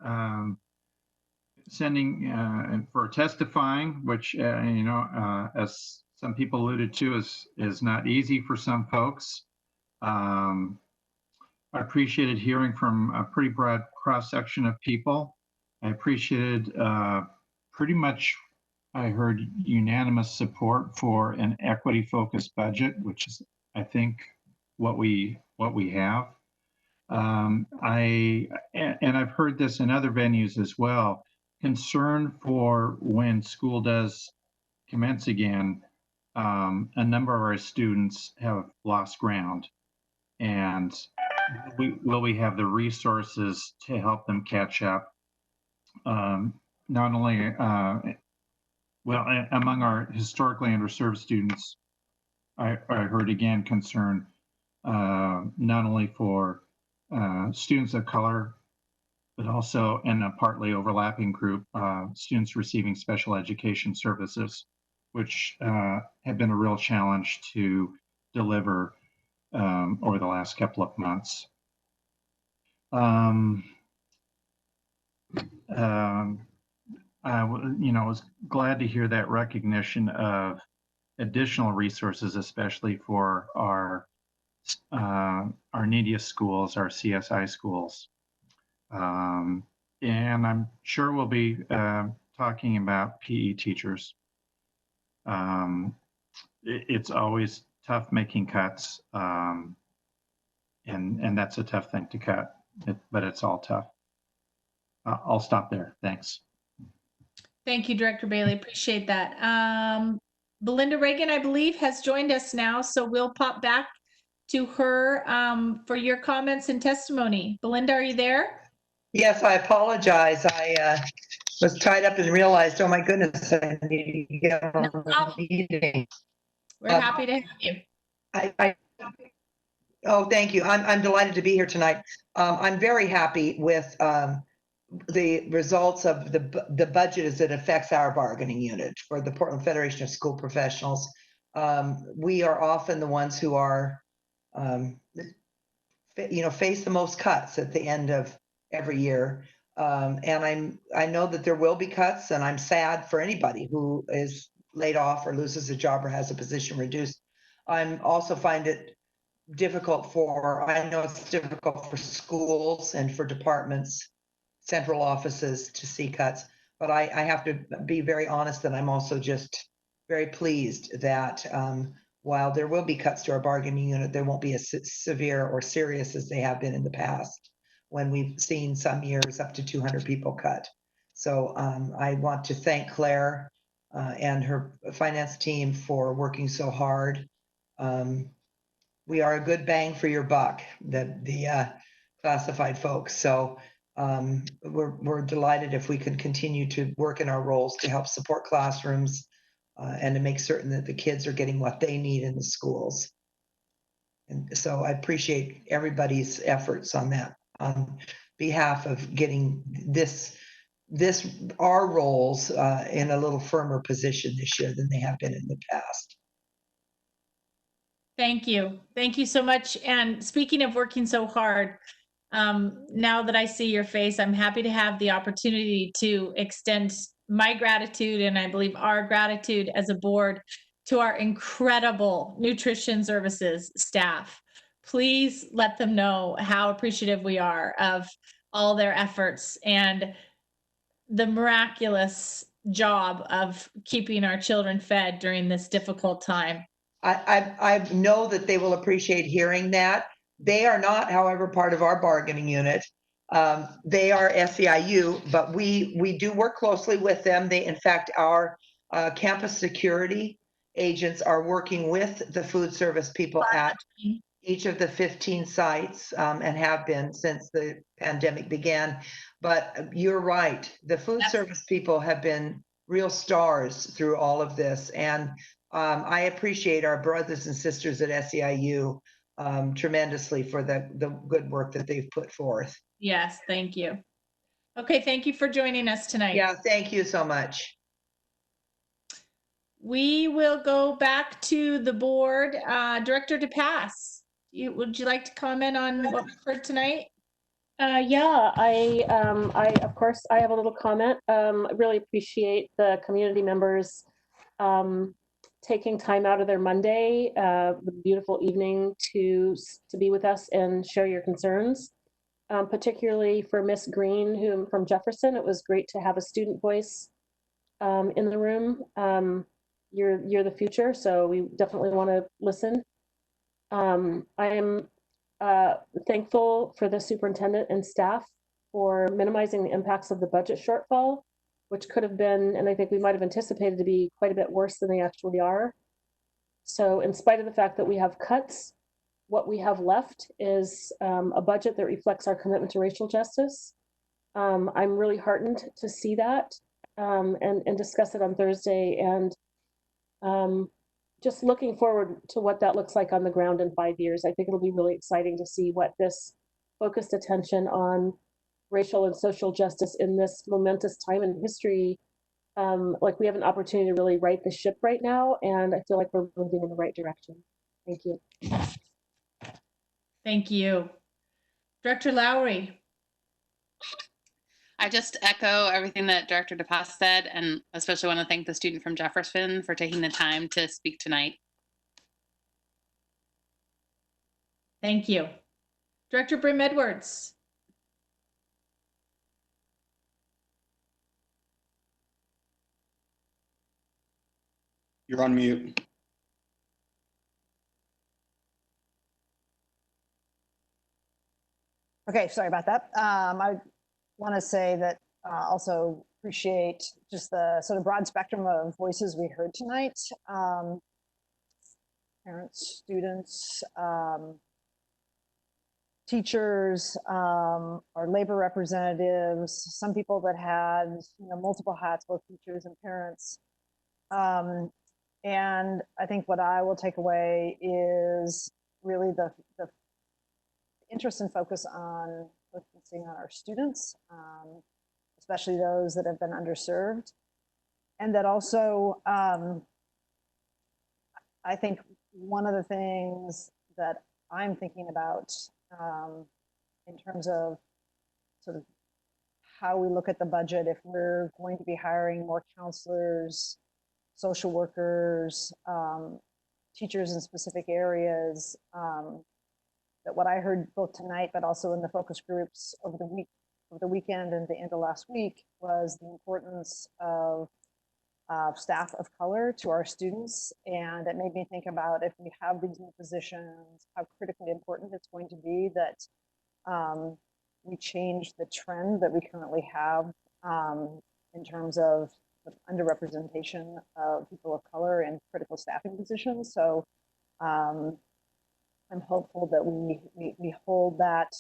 Speaker 3: sending and for testifying, which, as some people alluded to, is not easy for some folks. I appreciated hearing from a pretty broad cross-section of people. I appreciated pretty much, I heard unanimous support for an equity-focused budget, which is, I think, what we have. And I've heard this in other venues as well. Concern for when school does commence again, a number of our students have lost ground, and will we have the resources to help them catch up? Not only, among our historically underserved students, I heard again concern not only for students of color, but also in a partly overlapping group, students receiving special education services, which have been a real challenge to deliver over the last couple of months. I was glad to hear that recognition of additional resources, especially for our neediest schools, our CSI schools. And I'm sure we'll be talking about PE teachers. It's always tough making cuts, and that's a tough thing to cut, but it's all tough. I'll stop there. Thanks.
Speaker 1: Thank you, Director Bailey. Appreciate that. Belinda Reagan, I believe, has joined us now, so we'll pop back to her for your comments and testimony. Belinda, are you there?
Speaker 5: Yes, I apologize. I was tied up and realized, oh my goodness, I need to get on the meeting.
Speaker 1: We're happy to have you.
Speaker 5: Oh, thank you. I'm delighted to be here tonight. I'm very happy with the results of the budget as it affects our bargaining unit for the Portland Federation of School Professionals. We are often the ones who are, face the most cuts at the end of every year. And I know that there will be cuts, and I'm sad for anybody who is laid off or loses a job or has a position reduced. I'm also find it difficult I know it's difficult for schools and for departments, central offices to see cuts, but I have to be very honest that I'm also just very pleased that while there will be cuts to our bargaining unit, there won't be as severe or serious as they have been in the past when we've seen some years up to 200 people cut. So I want to thank Claire and her finance team for working so hard. We are a good bang for your buck, the classified folks. So we're delighted if we can continue to work in our roles to help support classrooms and to make certain that the kids are getting what they need in the schools. And so I appreciate everybody's efforts on that, on behalf of getting our roles in a little firmer position this year than they have been in the past.
Speaker 1: Thank you. Thank you so much. And speaking of working so hard, now that I see your face, I'm happy to have the opportunity to extend my gratitude, and I believe our gratitude as a board, to our incredible nutrition services staff. Please let them know how appreciative we are of all their efforts and the miraculous job of keeping our children fed during this difficult time.
Speaker 5: I know that they will appreciate hearing that. They are not, however, part of our bargaining unit. They are SEIU, but we do work closely with them. In fact, our campus security agents are working with the food service people at each of the 15 sites and have been since the pandemic began. But you're right, the food service people have been real stars through all of this. And I appreciate our brothers and sisters at SEIU tremendously for the good work that they've put forth.
Speaker 1: Yes, thank you. Okay, thank you for joining us tonight.
Speaker 5: Yeah, thank you so much.
Speaker 1: We will go back to the board. Director DePass, would you like to comment on what we've heard tonight?
Speaker 16: Yeah, I of course I have a little comment. I really appreciate the community members taking time out of their Monday, the beautiful evening to be with us and share your concerns. Particularly for Miss Green, who from Jefferson, it was great to have a student voice in the room. You're the future, so we definitely want to listen. I am thankful for the superintendent and staff for minimizing the impacts of the budget shortfall, which could have been, and I think we might have anticipated to be quite a bit worse than they actually are. So in spite of the fact that we have cuts, what we have left is a budget that reflects our commitment to racial justice. I'm really heartened to see that and discuss it on Thursday, and just looking forward to what that looks like on the ground in 5 years. I think it'll be really exciting to see what this focused attention on racial and social justice in this momentous time in history, like we have an opportunity to really right the ship right now, and I feel like we're moving in the right direction. Thank you.
Speaker 1: Thank you. Director Lowry.
Speaker 12: I just echo everything that Director DePass said, and especially want to thank the student from Jefferson for taking the time to speak tonight.
Speaker 1: Thank you. Director Brim Edwards.
Speaker 4: You're on mute.
Speaker 13: Okay, sorry about that. I want to say that also
Speaker 8: appreciate just the sort of broad spectrum of voices we heard tonight. Parents, students, teachers, our labor representatives, some people that had multiple hats, both teachers and parents. And I think what I will take away is really the interest and focus on focusing on our students, especially those that have been underserved. And that also, I think one of the things that I'm thinking about in terms of sort of how we look at the budget, if we're going to be hiring more counselors, social workers, teachers in specific areas, that what I heard both tonight, but also in the focus groups over the weekend and the end of last week, was the importance of staff of color to our students. And it made me think about, if we have these new positions, how critically important it's going to be that we change the trend that we currently have in terms of the underrepresentation of people of color in critical staffing positions. So I'm hopeful that we hold that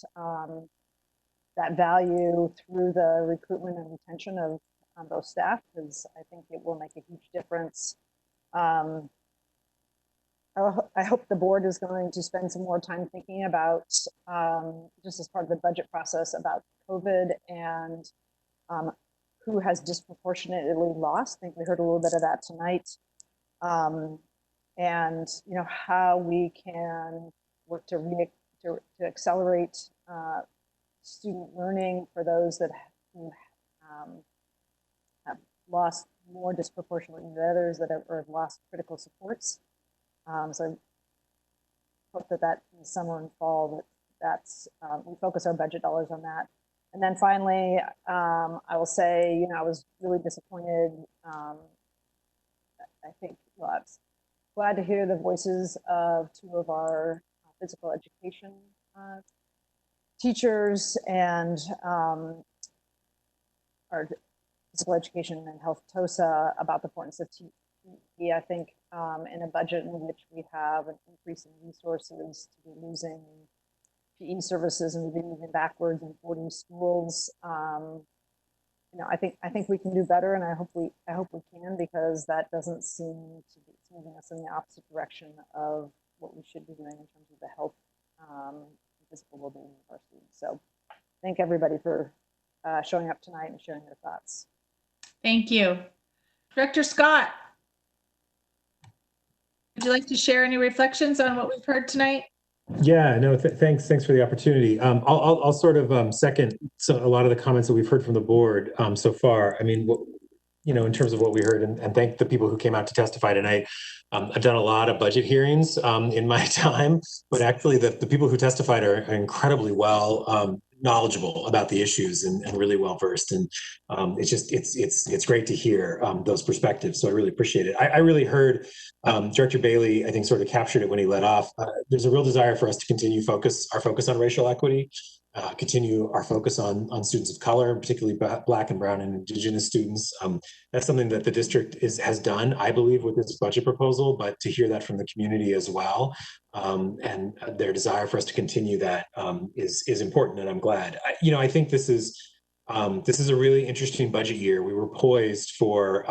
Speaker 8: that value through the recruitment and retention of those staff, because I think it will make a huge difference. I hope the board is going to spend some more time thinking about, just as part of the budget process, about COVID and who has disproportionately lost. I think we heard a little bit of that tonight. And how we can work to accelerate student learning for those that have lost more disproportionately than others, that have lost critical supports. So I hope that in the summer and fall that's we focus our budget dollars on that. And then finally, I will say, I was really disappointed. I think, well, I was glad to hear the voices of two of our physical education teachers and our physical education and health TOSA about the importance of TPE. I think in a budget in which we have an increase in resources, to be losing PE services and be moving backwards in 40 schools. I think we can do better, and I hope we can, because that doesn't seem to be moving us in the opposite direction of what we should be doing in terms of the health and physical well-being of our students. So thank everybody for showing up tonight and sharing their thoughts.
Speaker 1: Thank you. Director Scott, would you like to share any reflections on what we've heard tonight?
Speaker 13: Yeah, no, thanks for the opportunity. I'll sort of second a lot of the comments that we've heard from the board so far. I mean, in terms of what we heard, and thank the people who came out to testify tonight. I've done a lot of budget hearings in my time, but actually the people who testified are incredibly well knowledgeable about the issues and really well versed. And it's great to hear those perspectives. So I really appreciate it. I really heard Director Bailey, I think, sort of captured it when he led off. There's a real desire for us to continue our focus on racial equity, continue our focus on students of color, particularly Black and Brown and Indigenous students. That's something that the district has done, I believe, with its budget proposal, but to hear that from the community as well, and their desire for us to continue that is important, and I'm glad. I think this is a really interesting budget year. We were poised for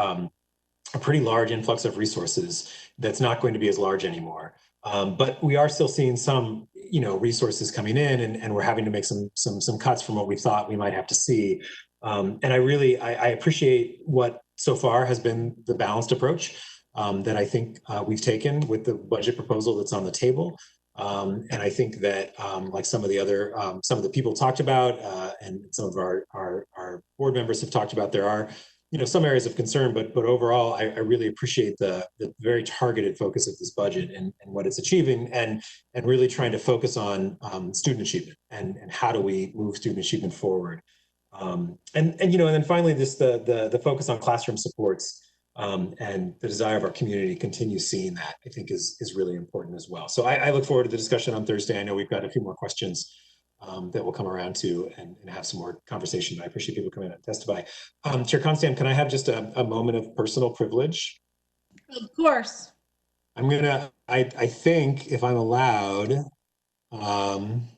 Speaker 13: a pretty large influx of resources that's not going to be as large anymore. But we are still seeing some, resources coming in, and we're having to make some cuts from what we thought we might have to see. And I appreciate what so far has been the balanced approach that I think we've taken with the budget proposal that's on the table. And I think that, like some of the people talked about, and some of our board members have talked about, there are some areas of concern, but overall, I really appreciate the very targeted focus of this budget and what it's achieving, and really trying to focus on student achievement and how do we move student achievement forward. And then finally, the focus on classroom supports and the desire of our community to continue seeing that, I think is really important as well. So I look forward to the discussion on Thursday. I know we've got a few more questions that we'll come around to and have some more conversation. I appreciate people coming out and testify. Chair Constant, can I have just a moment of personal privilege?
Speaker 1: Of course.
Speaker 13: I'm gonna, I think if I'm allowed, can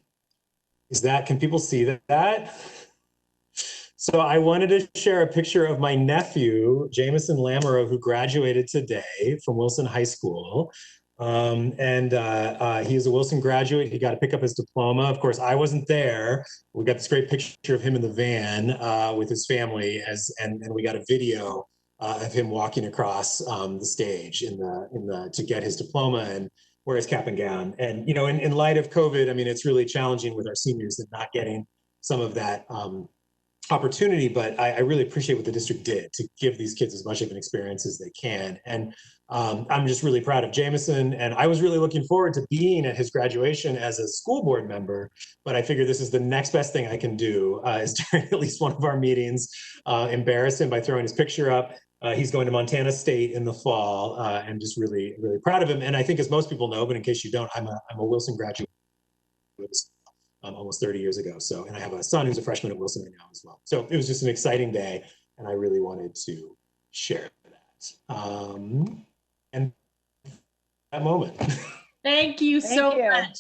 Speaker 13: people see that? So I wanted to share a picture of my nephew, Jameson Lamoureux, who graduated today from Wilson High School. He is a Wilson graduate. He got to pick up his diploma. Of course, I wasn't there. We got this great picture of him in the van with his family, and we got a video of him walking across the stage to get his diploma and wear his cap and gown. And in light of COVID, I mean, it's really challenging with our seniors and not getting some of that opportunity, but I really appreciate what the district did to give these kids as much of an experience as they can. And I'm just really proud of Jameson, and I was really looking forward to being at his graduation as a school board member, but I figure this is the next best thing I can do is during at least one of our meetings, embarrass him by throwing his picture up. He's going to Montana State in the fall, and just really, really proud of him. And I think, as most people know, but in case you don't, I'm a Wilson graduate almost 30 years ago. So, and I have a son who's a freshman at Wilson right now as well. So it was just an exciting day, and I really wanted to share that. And that moment.
Speaker 1: Thank you so much.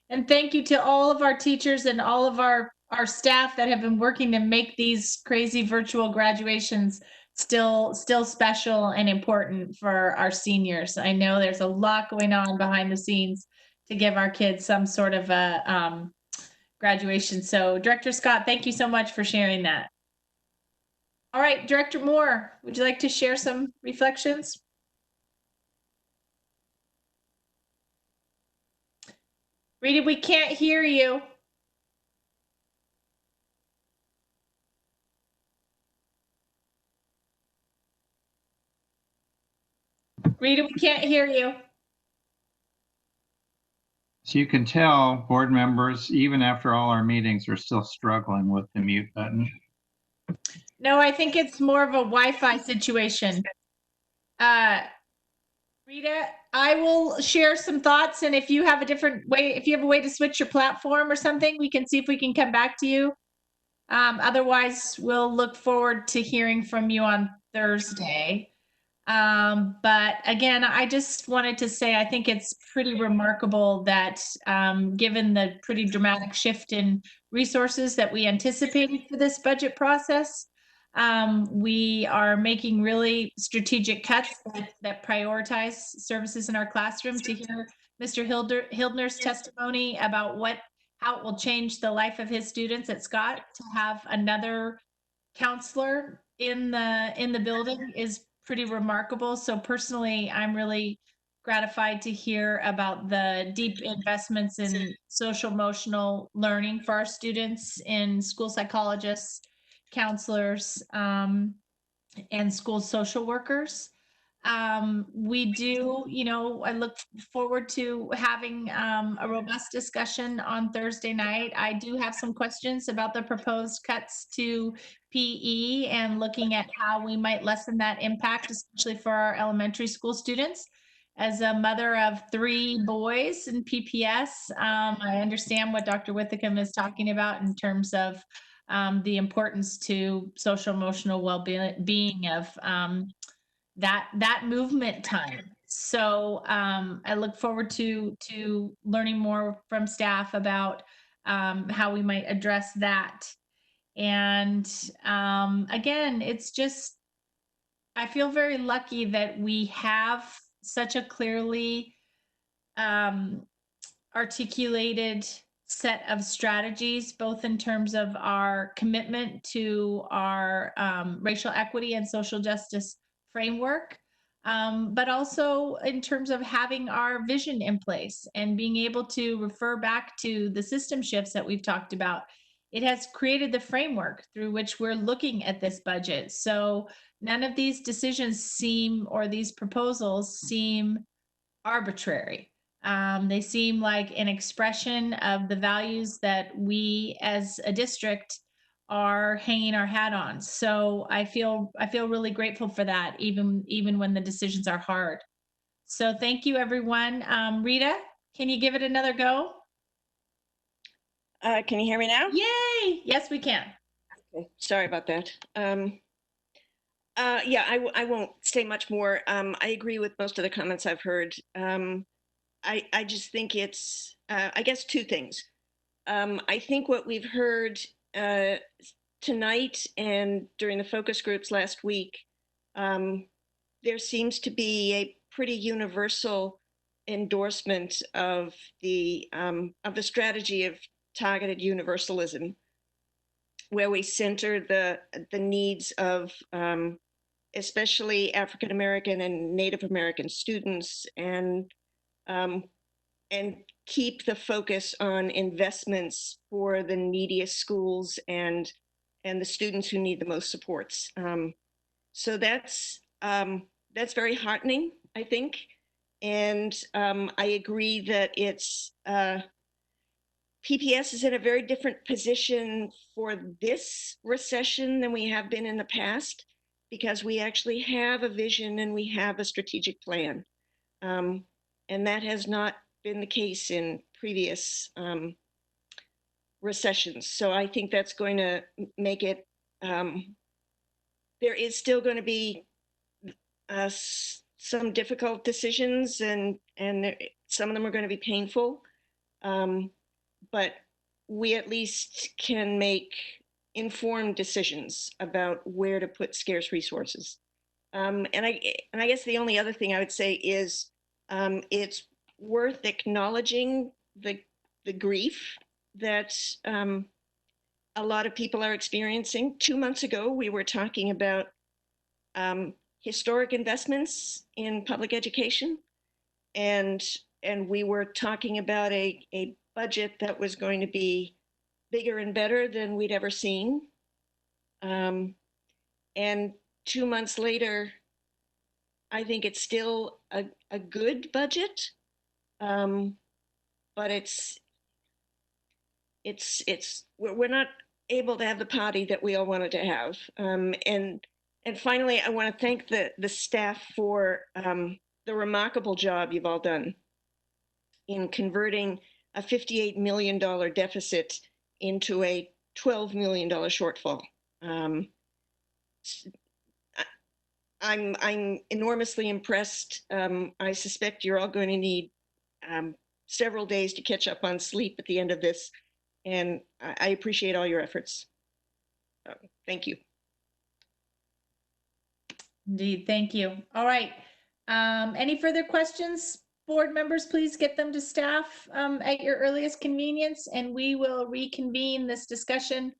Speaker 1: And thank you to all of our teachers and all of our staff that have been working to make these crazy virtual graduations still special and important for our seniors. I know there's a lot going on behind the scenes to give our kids some sort of a graduation. So Director Scott, thank you so much for sharing that. All right, Director Moore, would you like to share some reflections? Rita, we can't hear you. Rita, we can't hear you.
Speaker 3: So you can tell board members, even after all our meetings, are still struggling with the mute button.
Speaker 1: No, I think it's more of a Wi-Fi situation. Rita, I will share some thoughts, and if you have a different way, if you have a way to switch your platform or something, we can see if we can come back to you. Otherwise, we'll look forward to hearing from you on Thursday. But again, I just wanted to say, I think it's pretty remarkable that given the pretty dramatic shift in resources that we anticipated for this budget process, we are making really strategic cuts that prioritize services in our classroom. To hear Mr. Hildner's testimony about how it will change the life of his students at Scott, to have another counselor in the building is pretty remarkable. So personally, I'm really gratified to hear about the deep investments in social emotional learning for our students, in school psychologists, counselors, and school social workers. We do, I look forward to having a robust discussion on Thursday night. I do have some questions about the proposed cuts to PE and looking at how we might lessen that impact, especially for our elementary school students. As a mother of 3 boys in PPS, I understand what Dr. Withicum is talking about in terms of the importance to social emotional well-being of that movement time. So I look forward to learning more from staff about how we might address that. And again, it's just, I feel very lucky that we have such a clearly articulated set of strategies, both in terms of our commitment to our racial equity and social justice framework, but also in terms of having our vision in place and being able to refer back to the system shifts that we've talked about. It has created the framework through which we're looking at this budget. So none of these decisions or these proposals seem arbitrary. They seem like an expression of the values that we as a district are hanging our hat on. So I feel really grateful for that, even when the decisions are hard. So thank you, everyone. Rita, can you give it another go?
Speaker 15: Can you hear me now?
Speaker 1: Yay! Yes, we can.
Speaker 15: Okay, sorry about that. Yeah, I won't say much more. I agree with most of the comments I've heard. I just think it's, I guess, two things. I think what we've heard tonight and during the focus groups last week, there seems to be a pretty universal endorsement of the strategy of targeted universalism, where we center the needs of especially African American and Native American students, and keep the focus on investments for the neediest schools and the students who need the most supports. So that's very heartening, I think. And I agree that it's PPS is in a very different position for this recession than we have been in the past, because we actually have a vision and we have a strategic plan. And that has not been the case in previous recessions. So I think that's going to make it, there is still going to be some difficult decisions, and some of them are going to be painful. But we at least can make informed decisions about where to put scarce resources. And I guess the only other thing I would say is it's worth acknowledging the grief that a lot of people are experiencing. 2 months ago, we were talking about historic investments in public education, and we were talking about a budget that was going to be bigger and better than we'd ever seen. And 2 months later, I think it's still a good budget, but we're not able to have the party that we all wanted to have. And finally, I want to thank the staff for the remarkable job you've all done in converting a $58 million deficit into a $12 million shortfall. I'm enormously impressed. I suspect you're all going to need several days to catch up on sleep at the end of this, and I appreciate all your efforts. Thank you.
Speaker 1: Indeed, thank you. All right. Any further questions, board members? Please get them to staff at your earliest convenience, and we will reconvene this discussion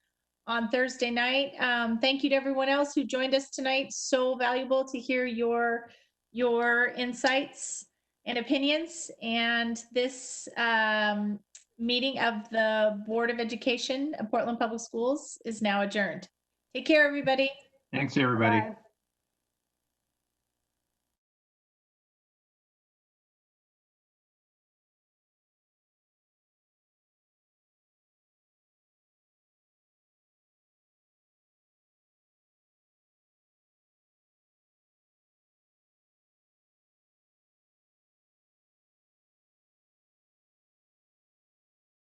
Speaker 1: on Thursday night. Thank you to everyone else who joined us tonight. So valuable to hear your insights and opinions. And this meeting of the Board of Education of Portland Public Schools is now adjourned. Take care, everybody.
Speaker 3: Thanks, everybody.
Speaker 8: Bye.